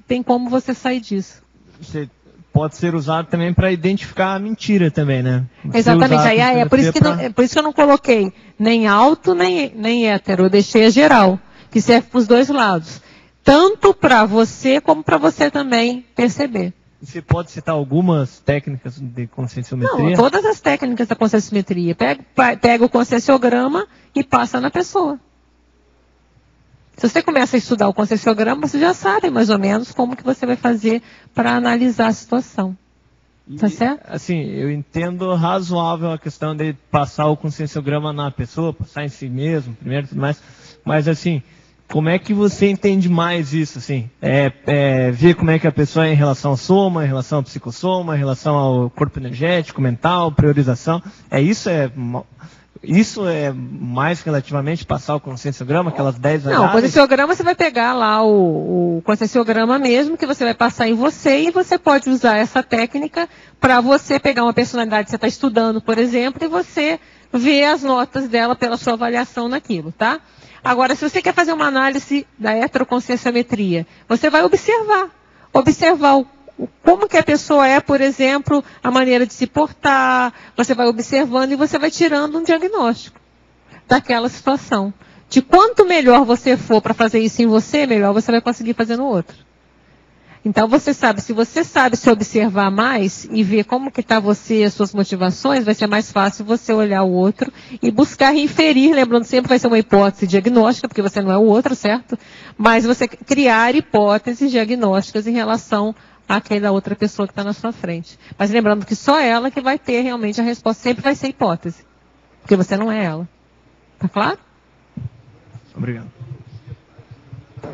tem como você sair disso. Você pode ser usado também para identificar a mentira também, né? Exatamente, aí por isso que eu não coloquei nem alto, nem hétero, eu deixei a geral, que serve para os dois lados. Tanto para você, como para você também perceber. Você pode citar algumas técnicas de conscienciometria? Não, todas as técnicas da conscienciometria. Pega o conscienciograma e passa na pessoa. Se você começa a estudar o conscienciograma, você já sabe mais ou menos como que você vai fazer para analisar a situação. Tá certo? Assim, eu entendo razoável a questão de passar o conscienciograma na pessoa, passar em si mesmo, primeiro e tudo mais. Mas assim, como é que você entende mais isso, assim? Ver como é que a pessoa é em relação ao soma, em relação ao psicossoma, em relação ao corpo energético, mental, priorização. Isso é mais relativamente passar o conscienciograma, aquelas 10 variáveis? Não, o conscienciograma você vai pegar lá o conscienciograma mesmo, que você vai passar em você, e você pode usar essa técnica para você pegar uma personalidade que você está estudando, por exemplo, e você ver as notas dela pela sua avaliação naquilo, tá? Agora, se você quer fazer uma análise da heteroconscienciometria, você vai observar como que a pessoa é, por exemplo, a maneira de se portar, você vai observando e você vai tirando um diagnóstico daquela situação. De quanto melhor você for para fazer isso em você, melhor você vai conseguir fazer no outro. Então, se você sabe se observar mais e ver como que está você, as suas motivações, vai ser mais fácil você olhar o outro e buscar inferir, lembrando sempre vai ser uma hipótese diagnóstica, porque você não é o outro, certo? Mas você criar hipóteses diagnósticas em relação àquela outra pessoa que está na sua frente. Mas lembrando que só ela que vai ter realmente a resposta, sempre vai ser hipótese, porque você não é ela. Tá claro? Obrigado.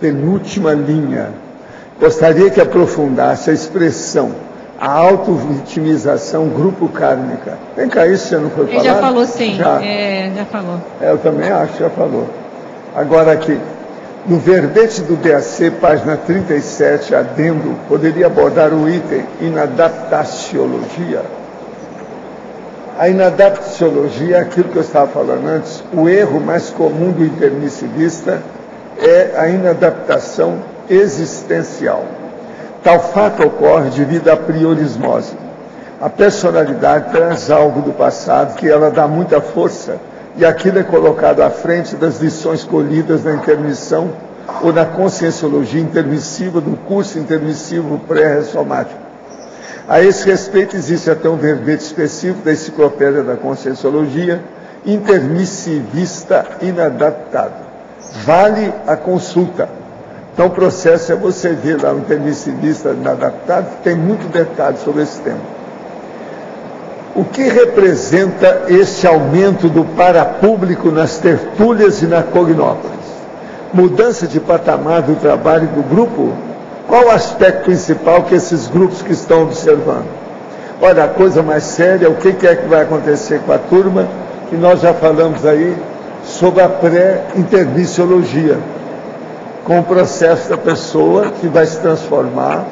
Penúltima linha. Gostaria que aprofundasse a expressão, a auto-vitimização grupo kármica. Vem cá, isso já não foi falado? Ele já falou, sim. Já falou. Eu também acho, já falou. Agora aqui, no verbete do DAC, página 37, adendo, poderia abordar o item inadaptaciologia. A inadaptaciologia é aquilo que eu estava falando antes. O erro mais comum do intermissivista é a inadaptação existencial. Tal fato ocorre devido à priorismose. A personalidade traz algo do passado que ela dá muita força e aquilo é colocado à frente das lições colhidas na intermissão ou na conscienciologia intermissiva, do curso intermissivo pré-ressomático. A esse respeito, existe até um verbete específico da Enciclopédia da Conscienciologia, intermissivista inadaptado. Vale a consulta. Então, o processo é você ver lá o intermissivista inadaptado, que tem muito detalhe sobre esse tema. O que representa este aumento do parapúblico nas tertúlias e na cognópolis? Mudança de patamar do trabalho do grupo? Qual o aspecto principal que esses grupos que estão observando? Olha, a coisa mais séria, o que é que vai acontecer com a turma, que nós já falamos aí sobre a pré-intermissiologia, com o processo da pessoa que vai se transformar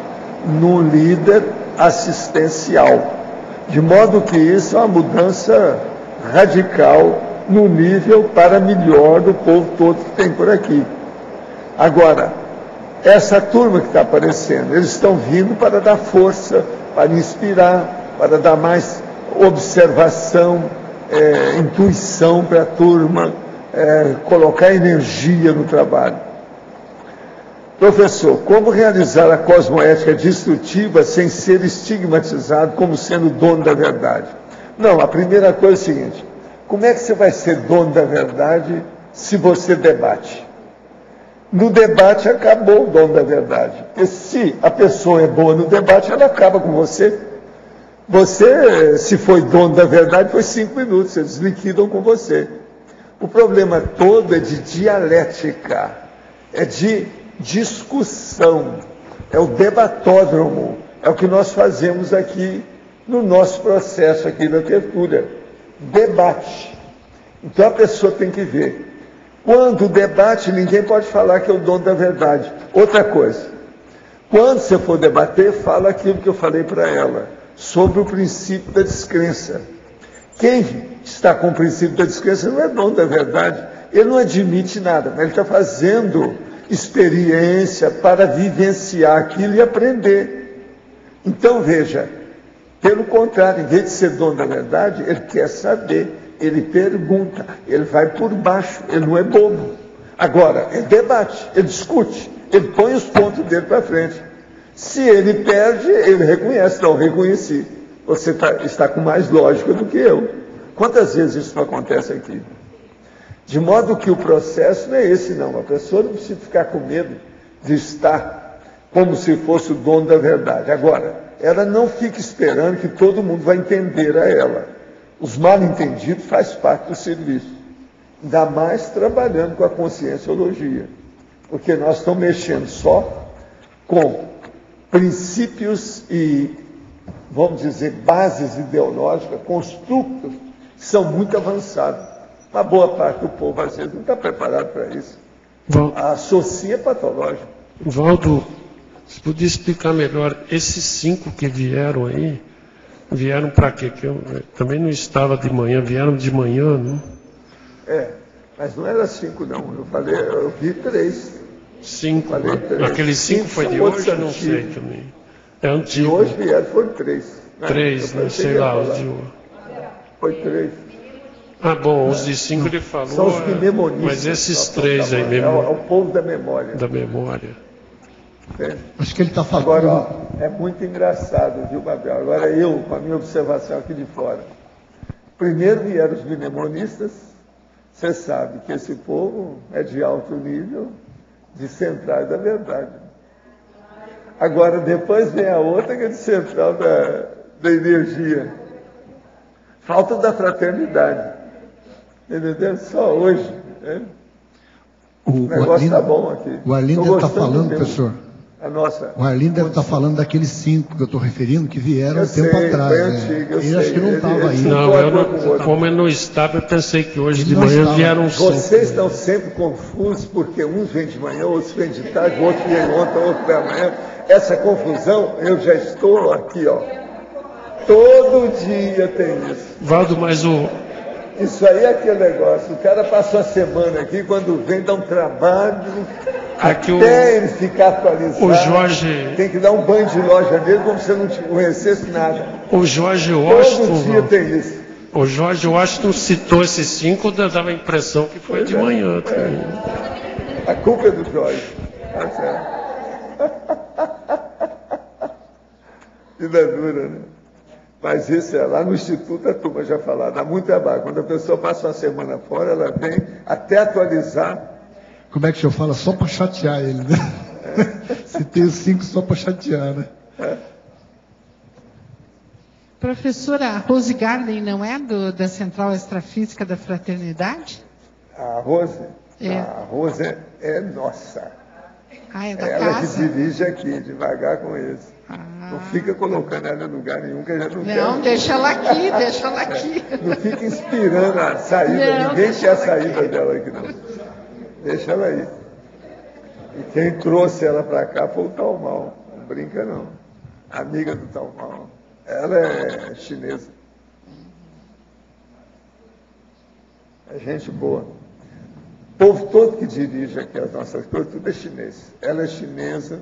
num líder assistencial. De modo que isso é uma mudança radical no nível para melhor do povo todo que tem por aqui. Agora, essa turma que está aparecendo, eles estão vindo para dar força, para inspirar, para dar mais observação, intuição para a turma, colocar energia no trabalho. Professor, como realizar a cosmoética destrutiva sem ser estigmatizado como sendo dono da verdade? Não, a primeira coisa é o seguinte: como é que você vai ser dono da verdade se você debate? No debate acabou o dono da verdade. Porque se a pessoa é boa no debate, ela acaba com você. Você, se foi dono da verdade, foi 5 minutos, eles liquidam com você. O problema todo é de dialética, é de discussão, é o debatódromo, é o que nós fazemos aqui no nosso processo aqui na tertúlia. Debate. Então a pessoa tem que ver. Quando debate, ninguém pode falar que é o dono da verdade. Outra coisa, quando você for debater, fala aquilo que eu falei para ela, sobre o princípio da descrença. Quem está com o princípio da descrença não é dono da verdade, ele não admite nada, mas ele está fazendo experiência para vivenciar aquilo e aprender. Então, veja, pelo contrário, em vez de ser dono da verdade, ele quer saber, ele pergunta, ele vai por baixo, ele não é bobo. Agora, ele debate, ele discute, ele põe os pontos dele para frente. Se ele perde, ele reconhece, não, reconheci. Você está com mais lógica do que eu. Quantas vezes isso não acontece aqui? De modo que o processo não é esse, não. A pessoa não precisa ficar com medo de estar como se fosse o dono da verdade. Agora, ela não fica esperando que todo mundo vai entender a ela. Os mal-entendidos faz parte do serviço. Ainda mais trabalhando com a conscienciologia. Porque nós estamos mexendo só com princípios e, vamos dizer, bases ideológicas, construtos, que são muito avançados. Uma boa parte do povo, às vezes, não está preparado para isso. Associa é patológico. Valdo, você podia explicar melhor, esses 5 que vieram aí, vieram para quê? Que eu também não estava de manhã, vieram de manhã, não? Mas não era 5, não. Eu falei, eu vi 3. 5. Aqueles 5 foi de hoje? Não sei também. É antigo. De hoje vieram, foram 3. 3, não sei lá, os de hoje. Foi 3. Ah, bom, os de 5 ele falou. São os mnemonistas. Mas esses 3 aí mesmo. É o povo da memória. Da memória. Acho que ele está falando. Agora, ó, é muito engraçado, viu, Babel? Agora eu, com a minha observação aqui de fora. Primeiro vieram os mnemonistas. Você sabe que esse povo é de alto nível, de central da verdade. Agora, depois vem a outra que é de central da energia. Falta da fraternidade. Entendeu? Só hoje. Né? O negócio está bom aqui. O Arlindo está falando, professor. O Arlindo deve estar falando daqueles 5 que eu estou referindo, que vieram um tempo atrás. Ele acho que não estava aí. Não, como ele não estava, eu pensei que hoje de manhã vieram 5. Vocês estão sempre confusos, porque uns vêm de manhã, outros vêm de tarde, outros vêm ontem, outros vêm amanhã. Essa confusão, eu já estou aqui, ó. Todo dia tem isso. Valdo, mas Isso aí é aquele negócio. O cara passou a semana aqui, quando vem, dá um trabalho. Até ele ficar atualizado. O Jorge... Tem que dar um banho de loja nele, como se não conhecesse nada. O Jorge Washington... Todo dia tem isso. O George Washington citou esses 5, dava a impressão que foi de manhã. A culpa é do George. Tá certo. Vida dura, né? Mas isso é lá no Instituto, a turma já falou, dá muito trabalho. Quando a pessoa passa uma semana fora, ela vem até atualizar. Como é que o senhor fala? Só para chatear ele, né? Se tem os 5 só para chatear, né? Professora, a Rose Garden não é da Central Extrafísica da Fraternidade? A Rose? É. A Rose é nossa. É da ela casa? que dirige aqui, devagar com eles. Não fica colocando ela em lugar nenhum, que a gente não quer. Não, deixa ela aqui, deixa ela aqui. Não fica inspirando a saída, Não, ninguém quer a saída dela aqui, não. Deixa ela aí. E quem trouxe ela para cá foi o Talmal. Não brinca, não. Amiga do Talmal. Ela é chinesa. É gente boa. O povo todo que dirige aqui as nossas coisas, tudo é chinês. Ela é chinesa,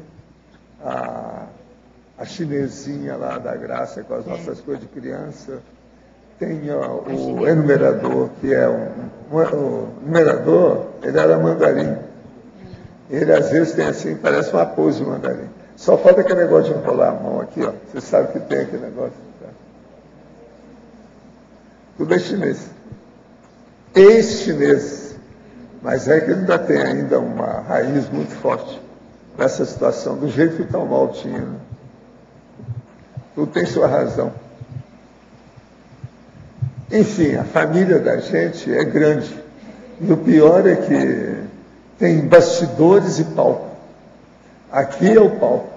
a chinesinha lá da Graça com as nossas coisas de criança. Tem o enumerador, que é o numerador, ele era mandarim. Ele às vezes tem assim, parece uma pose de mandarim. Só falta aquele negócio de enrolar a mão aqui, ó. Você sabe que tem aquele negócio. Tá? Tudo é chinês. Ex-chinês. Mas é que ele ainda tem ainda uma raiz muito forte nessa situação, do jeito que o Talmal tinha. Né? Tudo tem sua razão. Enfim, a família da gente é grande. E o pior é que tem bastidores e palco. Aqui é o palco.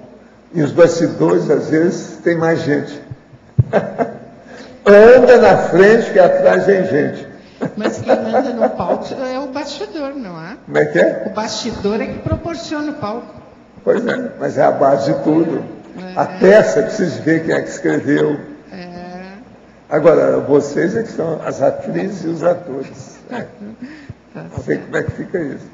E os bastidores, às vezes, tem mais gente. Anda na frente que atrás vem gente. Mas quem manda no palco é o bastidor, não é? Como é que é? O bastidor é que proporciona o palco. Pois é, mas é a base de tudo. A peça, precisa ver quem é que escreveu. Agora, vocês é que são as atrizes e os atores. Vamos ver como é que fica isso.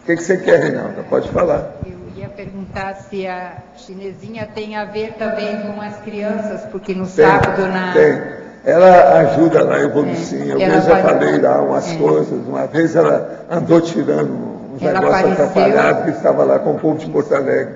O que você quer, Reinalda? Pode falar. Eu ia perguntar se a chinesinha tem a ver também com as crianças, porque no sábado na... Tem. Ela ajuda na evolução. Eu já falei lá umas coisas. Uma vez ela andou tirando uns negócios atrapalhados que estava lá com o povo de Porto Alegre.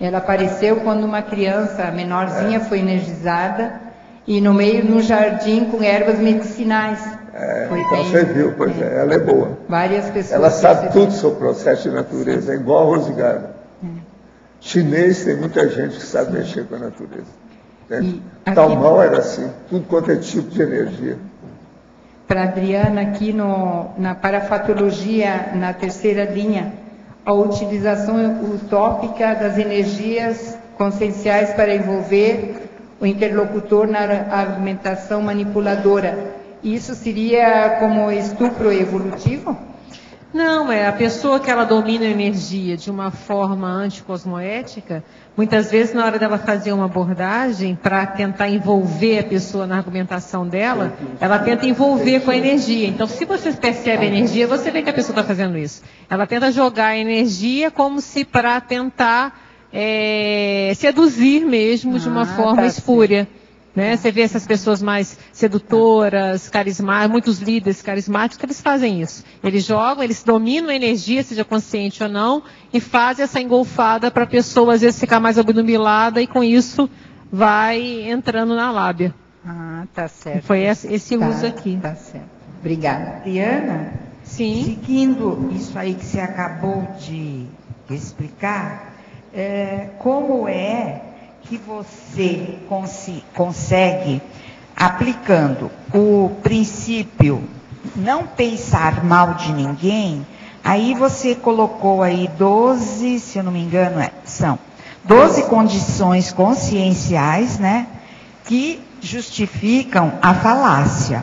Ela apareceu quando uma criança menorzinha foi energizada e no meio, no jardim, com ervas medicinais. Então você viu, pois é, ela é boa. Várias pessoas. Ela sabe tudo sobre o processo de natureza, é igual a Rose Garden. Chinês tem muita gente que sabe mexer com a natureza. Talmal era assim, tudo quanto é tipo de energia. Para a Adriana, aqui na parafatologia, na terceira linha, a utilização utópica das energias conscienciais para envolver o interlocutor na argumentação manipuladora. Isso seria como estupro evolutivo? Não, é a pessoa que ela domina a energia de uma forma anticosmoética, muitas vezes na hora dela fazer uma abordagem para tentar envolver a pessoa na argumentação dela, ela tenta envolver com a energia. Então, se você percebe a energia, você vê que a pessoa está fazendo isso. Ela tenta jogar a energia como se para tentar seduzir mesmo de uma forma espúria. Né? Você vê essas pessoas mais sedutoras, carismáticas, muitos líderes carismáticos, eles fazem isso. Eles jogam, eles dominam a energia, seja consciente ou não, e fazem essa engolfada para a pessoa, às vezes, ficar mais obnubilada e, com isso, vai entrando na lábia. Tá certo. Foi esse uso aqui. Tá certo. Obrigada. Diana, sim. Seguindo isso aí que você acabou de explicar, como é que você consegue, aplicando o princípio não pensar mal de ninguém, aí você colocou aí 12, se eu não me engano, são 12 condições conscienciais, né, que justificam a falácia.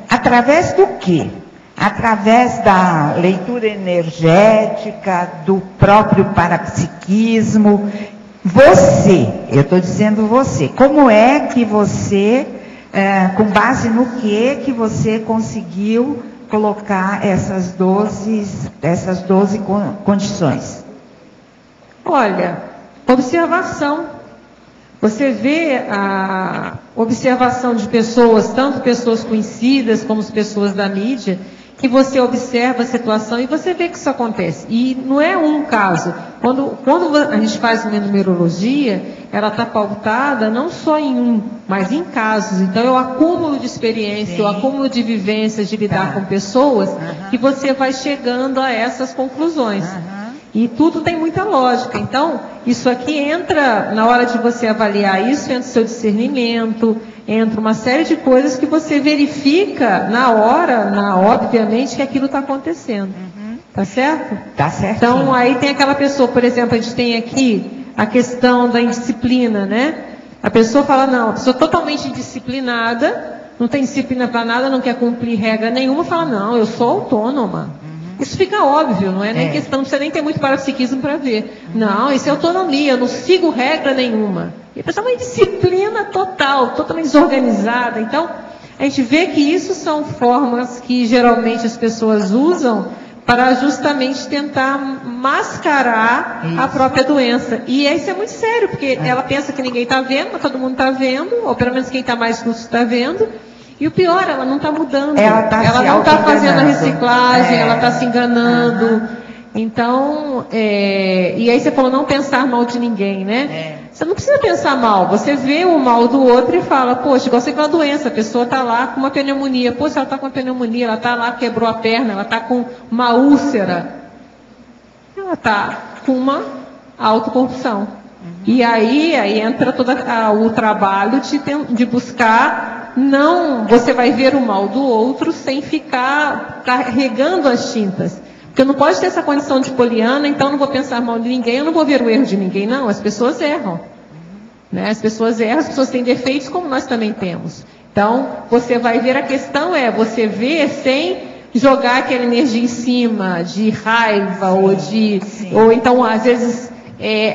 Através do quê? Através da leitura energética, do próprio parapsiquismo. Eu estou dizendo você, como é que você, com base no que você conseguiu colocar essas 12 condições? Olha, observação. Você vê observação de pessoas, tanto pessoas conhecidas como as pessoas da mídia, que você observa a situação e você vê que isso acontece. E não é um caso. Quando a gente faz uma numerologia, ela está pautada não só em um, mas em casos. Então, é o acúmulo de experiência, o acúmulo de vivências, de lidar com pessoas, que você vai chegando a essas conclusões. E tudo tem muita lógica. Então, isso aqui entra, na hora de você avaliar isso, entra o seu discernimento, entra uma série de coisas que você verifica na hora, obviamente, que aquilo está acontecendo. Tá certo? Tá certo. Então, aí tem aquela pessoa, por exemplo, a gente tem aqui a questão da indisciplina, né? A pessoa fala, não, a pessoa totalmente indisciplinada, não tem disciplina para nada, não quer cumprir regra nenhuma, fala, não, eu sou autônoma. Isso fica óbvio, não é nem questão, não precisa nem ter muito parapsiquismo para ver. Não, isso é autonomia, eu não sigo regra nenhuma. E a pessoa é uma indisciplina total, totalmente desorganizada. Então, a gente vê que isso são formas que geralmente as pessoas usam para justamente tentar mascarar a própria doença. E isso é muito sério, porque ela pensa que ninguém está vendo, mas todo mundo está vendo, ou pelo menos quem está mais lúcido está vendo. E o pior, ela não está mudando. Ela não está fazendo a reciclagem, ela está se enganando. Então, e aí você falou não pensar mal de ninguém, né? Você não precisa pensar mal. Você vê o mal do outro e fala, poxa, igual você vê uma doença, a pessoa está lá com uma pneumonia. Poxa, ela está com uma pneumonia, ela está lá, quebrou a perna, ela está com uma úlcera. Ela está com uma autocorrupção. E aí entra todo o trabalho de buscar. Não, você vai ver o mal do outro sem ficar carregando as tintas. Porque não pode ter essa condição de poliana, então não vou pensar mal de ninguém, eu não vou ver o erro de ninguém. Não, as pessoas erram. Né? As pessoas erram, as pessoas têm defeitos como nós também temos. Então, você vai ver, a questão é, você vê sem jogar aquela energia em cima de raiva, ou então, às vezes,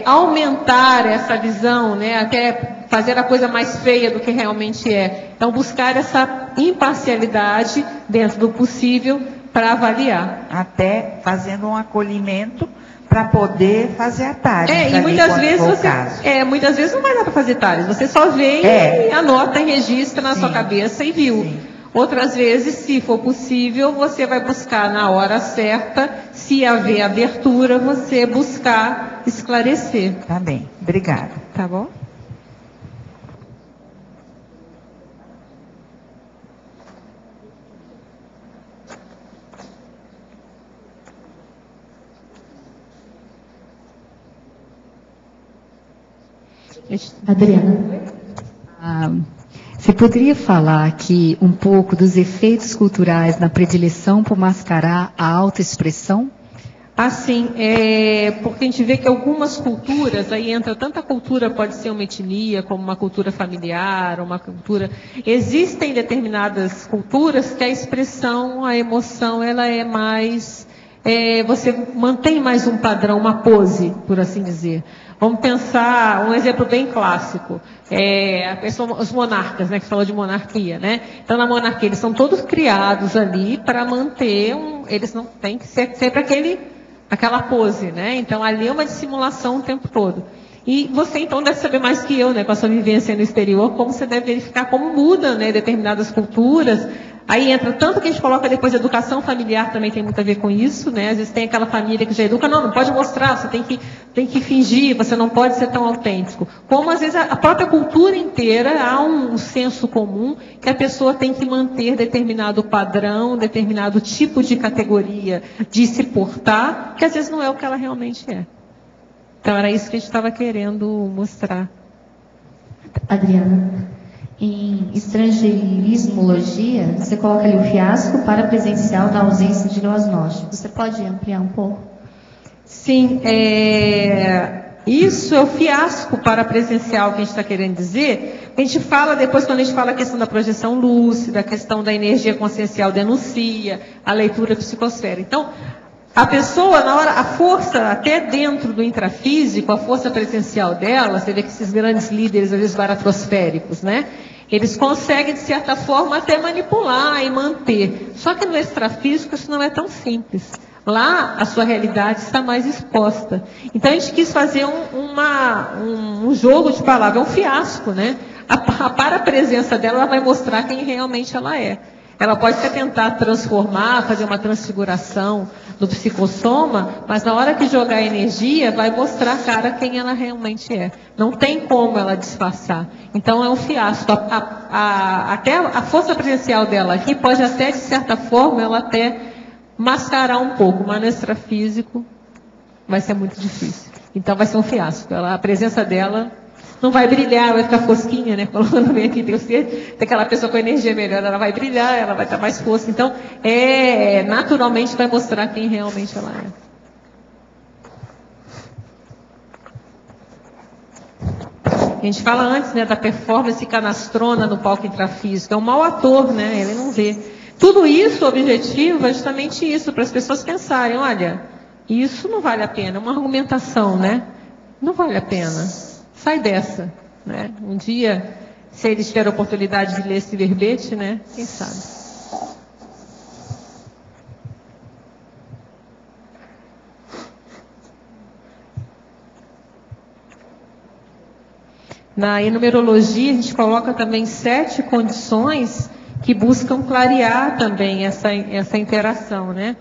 aumentar essa visão, né? Até fazer a coisa mais feia do que realmente é. Então, buscar essa imparcialidade dentro do possível para avaliar. Até fazendo um acolhimento para poder fazer atalhos. E muitas vezes não vai dar para fazer atalhos. Você só vê e anota e registra na sua cabeça e viu. Outras vezes, se for possível, você vai buscar na hora certa, se haver abertura, você buscar esclarecer. Tá bem, obrigada. Tá bom? Adriana, você poderia falar aqui um pouco dos efeitos culturais na predileção por mascarar a autoexpressão? Assim, porque a gente vê que algumas culturas, aí entra tanta cultura, pode ser uma etnia, como uma cultura familiar, uma cultura. Existem determinadas culturas que a expressão, a emoção, ela é mais. Você mantém mais um padrão, uma pose, por assim dizer. Vamos pensar um exemplo bem clássico. Os monarcas, né, que falou de monarquia, né? Então, na monarquia, eles são todos criados ali para manter eles não têm que ser sempre aquela pose, né? Então, ali é uma dissimulação o tempo todo. E você, então, deve saber mais que eu, né, com a sua vivência no exterior, como você deve verificar como muda, né, determinadas culturas. Aí entra tanto que a gente coloca depois educação familiar, também tem muito a ver com isso, né? Às vezes tem aquela família que já educa, não pode mostrar, você tem que fingir, você não pode ser tão autêntico. Como às vezes a própria cultura inteira, há um senso comum que a pessoa tem que manter determinado padrão, determinado tipo de categoria de se portar, que às vezes não é o que ela realmente é. Então era isso que a gente estava querendo mostrar. Adriana, em estrangeirismologia, você coloca ali o fiasco parapresencial da ausência de diagnóstico. Você pode ampliar um pouco? Sim, isso é o fiasco parapresencial que a gente está querendo dizer. A gente fala depois, quando a gente fala a questão da projeção lúcida, a questão da energia consciencial denuncia, a leitura psicosfera. Então, a pessoa, na hora, a força, até dentro do intrafísico, a força presencial dela, você vê que esses grandes líderes, às vezes baratrosféricos, né? Eles conseguem, de certa forma, até manipular e manter. Só que no extrafísico isso não é tão simples. Lá, a sua realidade está mais exposta. Então, a gente quis fazer um jogo de palavras, um fiasco, né? Para a presença dela, ela vai mostrar quem realmente ela é. Ela pode até tentar transformar, fazer uma transfiguração do psicossoma, mas na hora que jogar energia, vai mostrar a cara quem ela realmente é. Não tem como ela disfarçar. Então é um fiasco. Até a força presencial dela aqui pode até, de certa forma, ela até mascarar um pouco, mas no extrafísico vai ser muito difícil. Então vai ser um fiasco. A presença dela não vai brilhar, vai ficar fosquinha, né? Quando vem aqui, tem aquela pessoa com energia melhor, ela vai brilhar, ela vai estar mais fosca. Então, naturalmente vai mostrar quem realmente ela é. A gente fala antes, né, da performance canastrona no palco intrafísico. É um mau ator, né? Ele não vê. Tudo isso, o objetivo é justamente isso, para as pessoas pensarem, olha, isso não vale a pena, é uma argumentação, né? Não vale a pena. Sai dessa, né? Um dia, se eles tiverem a oportunidade de ler esse verbete, né? Quem sabe? Na numerologia, a gente coloca também 7 condições que buscam clarear também essa interação, né?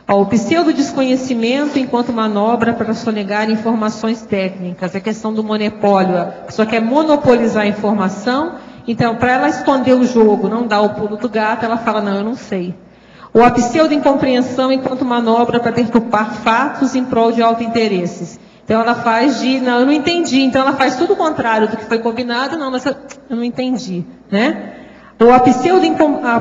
O pseudo-desconhecimento enquanto manobra para sonegar informações técnicas, a questão do monopólio, a pessoa quer monopolizar a informação, então para ela esconder o jogo, não dar o pulo do gato, ela fala, não, eu não sei. Ou a pseudo-incompreensão enquanto manobra para deturpar fatos em prol de auto-interesses. Então ela faz não, eu não entendi, então ela faz tudo o contrário do que foi combinado, não, mas eu não entendi, né? Ou a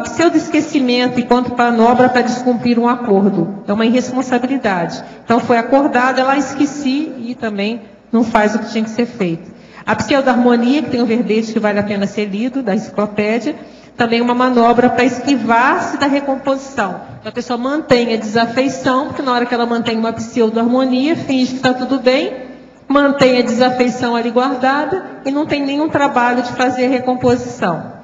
pseudo-esquecimento enquanto manobra para descumprir um acordo. É uma irresponsabilidade. Então foi acordado, ela esqueci e também não faz o que tinha que ser feito. A pseudo-harmonia, que tem um verbete que vale a pena ser lido, da enciclopédia, também uma manobra para esquivar-se da recomposição. Então a pessoa mantém a desafeição, porque na hora que ela mantém uma pseudo-harmonia, finge que está tudo bem, mantém a desafeição ali guardada e não tem nenhum trabalho de fazer recomposição.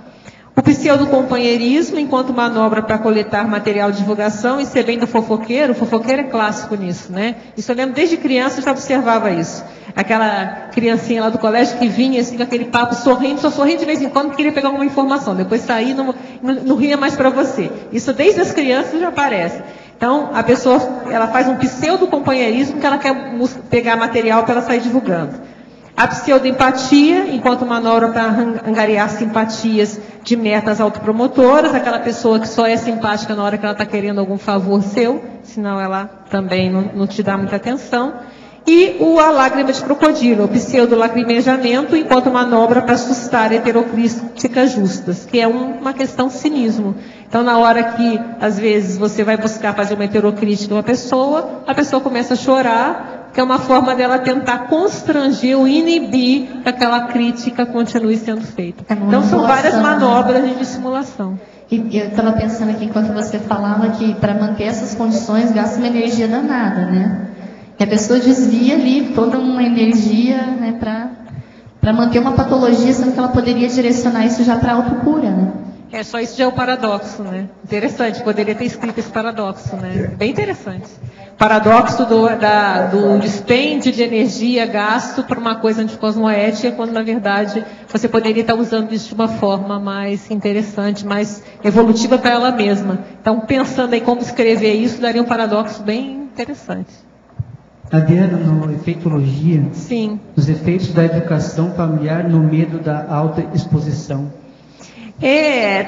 O pseudo-companheirismo, enquanto manobra para coletar material de divulgação, e ser bem do fofoqueiro, o fofoqueiro é clássico nisso, né? Isso eu lembro desde criança, eu já observava isso. Aquela criancinha lá do colégio que vinha assim com aquele papo sorrindo, só sorrindo de vez em quando, queria pegar alguma informação, depois sair, não ria mais para você. Isso desde as crianças já aparece. Então, a pessoa, ela faz um pseudo-companheirismo que ela quer pegar material para ela sair divulgando. A pseudo-empatia, enquanto manobra para angariar simpatias de metas autopromotoras, aquela pessoa que só é simpática na hora que ela está querendo algum favor seu, senão ela também não te dá muita atenção. E a lágrima de crocodilo, o pseudo-lacrimejamento, enquanto manobra para assustar heterocríticas justas, que é uma questão cinismo. Então, na hora que, às vezes, você vai buscar fazer uma heterocrítica a uma pessoa, a pessoa começa a chorar, que é uma forma dela tentar constranger ou inibir que aquela crítica continue sendo feita. Então, são várias manobras de dissimulação. E eu estava pensando aqui, enquanto você falava, que para manter essas condições gasta uma energia danada, né? E a pessoa desvia ali toda uma energia, né, para manter uma patologia, sendo que ela poderia direcionar isso já para a autocura, né? Só isso já é o paradoxo, né? Interessante, poderia ter escrito esse paradoxo, né? Bem interessante. Paradoxo do dispêndio de energia gasto por uma coisa anticosmoética, quando na verdade você poderia estar usando isso de uma forma mais interessante, mais evolutiva para ela mesma. Então, pensando aí como escrever isso, daria um paradoxo bem interessante. Adriana, no efeitologia, sim, os efeitos da educação familiar no medo da alta exposição.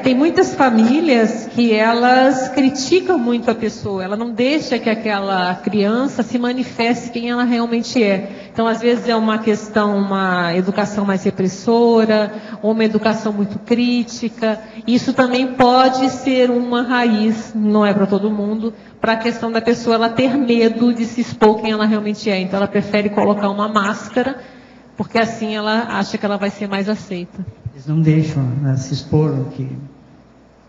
Tem muitas famílias que elas criticam muito a pessoa, ela não deixa que aquela criança se manifeste quem ela realmente é. Então, às vezes é uma questão, uma educação mais repressora, ou uma educação muito crítica. Isso também pode ser uma raiz, não é para todo mundo, para a questão da pessoa ela ter medo de se expor quem ela realmente é. Então, ela prefere colocar uma máscara, porque assim ela acha que ela vai ser mais aceita. Eles não deixam se expor, que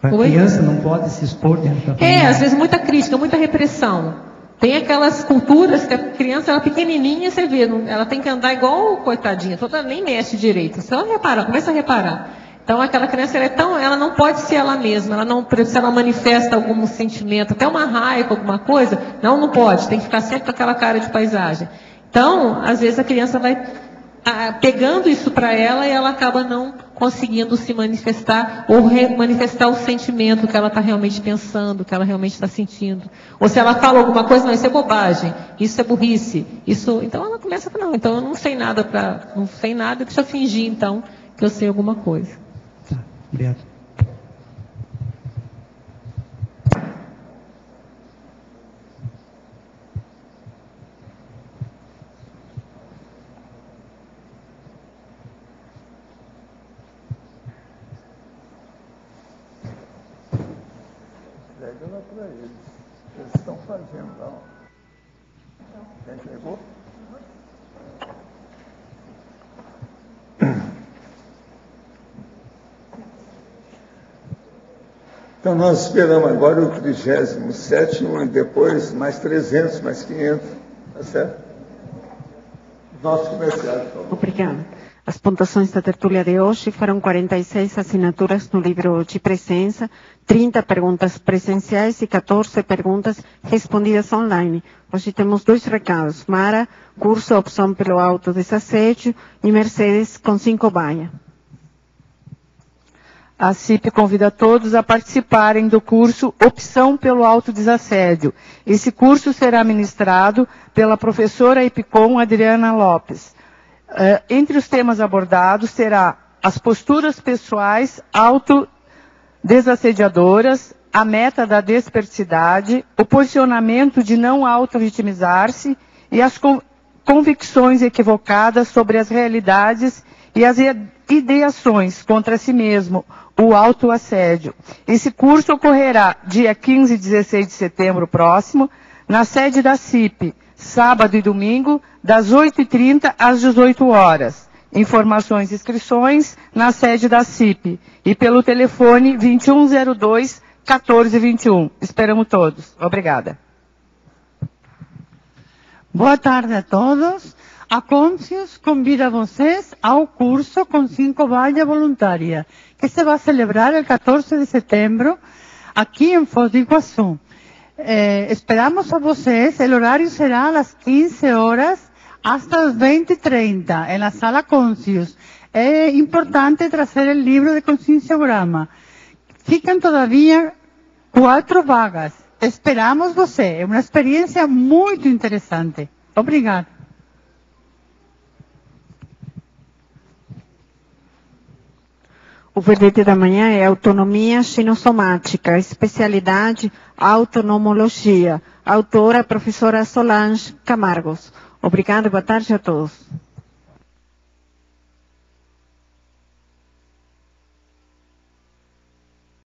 a criança não pode se expor dentro da família. Às vezes muita crítica, muita repressão. Tem aquelas culturas que a criança ela pequenininha, você vê, ela tem que andar igual coitadinha, toda nem mexe direito. Você vai reparar, começa a reparar. Então, aquela criança, ela não pode ser ela mesma, se ela manifesta algum sentimento, até uma raiva, alguma coisa, não pode, tem que ficar sempre com aquela cara de paisagem. Então, às vezes a criança vai pegando isso para ela e ela acaba não conseguindo se manifestar ou manifestar o sentimento que ela está realmente pensando, que ela realmente está sentindo. Ou se ela fala alguma coisa, não, isso é bobagem, isso é burrice, então ela começa a falar, não, então eu não sei nada, deixa eu fingir então que eu sei alguma coisa. Tá, obrigado. Pega lá para eles. Eles estão fazendo lá. Quem pegou? Então nós esperamos agora o 37º e depois mais 300, mais 500. Tá certo? Nosso comerciário, por favor. Obrigada. As pontuações da tertúlia de hoje foram 46 assinaturas no livro de presença, 30 perguntas presenciais e 14 perguntas respondidas online. Hoje temos 2 recados. Mara, curso opção pelo autodesassédio, e Mercedes com 5 baia. A CIP convida todos a participarem do curso Opção pelo Autodesassédio. Esse curso será ministrado pela professora EPICOM Adriana Lopes. Entre os temas abordados terá as posturas pessoais autodesassediadoras, a meta da desperticidade, o posicionamento de não auto-vitimizar-se e as convicções equivocadas sobre as realidades e as ideações contra si mesmo, o autoassédio. Esse curso ocorrerá dia 15 e 16 de setembro próximo, na sede da CIP, sábado e domingo, das 8h30 às 18 horas. Informações e inscrições na sede da CIP e pelo telefone 2102-1421. Esperamos todos. Obrigada. Boa tarde a todos. A Conscius convida vocês ao curso com 5 baia voluntária, que se vai celebrar el 14 de setembro aqui em Foz do Iguaçu. Esperamos a vocês, o horário será das 15 horas hasta as 20h30, en la sala Conscius. É importante trazer o livro de conscienciograma. Ficam todavia 4 vagas. Esperamos você. É uma experiência muito interessante. Obrigada. O verbete da manhã é autonomia ginossomática, especialidade autonomologia. Autora, professora Solange Camargos. Obrigada, boa tarde a todos.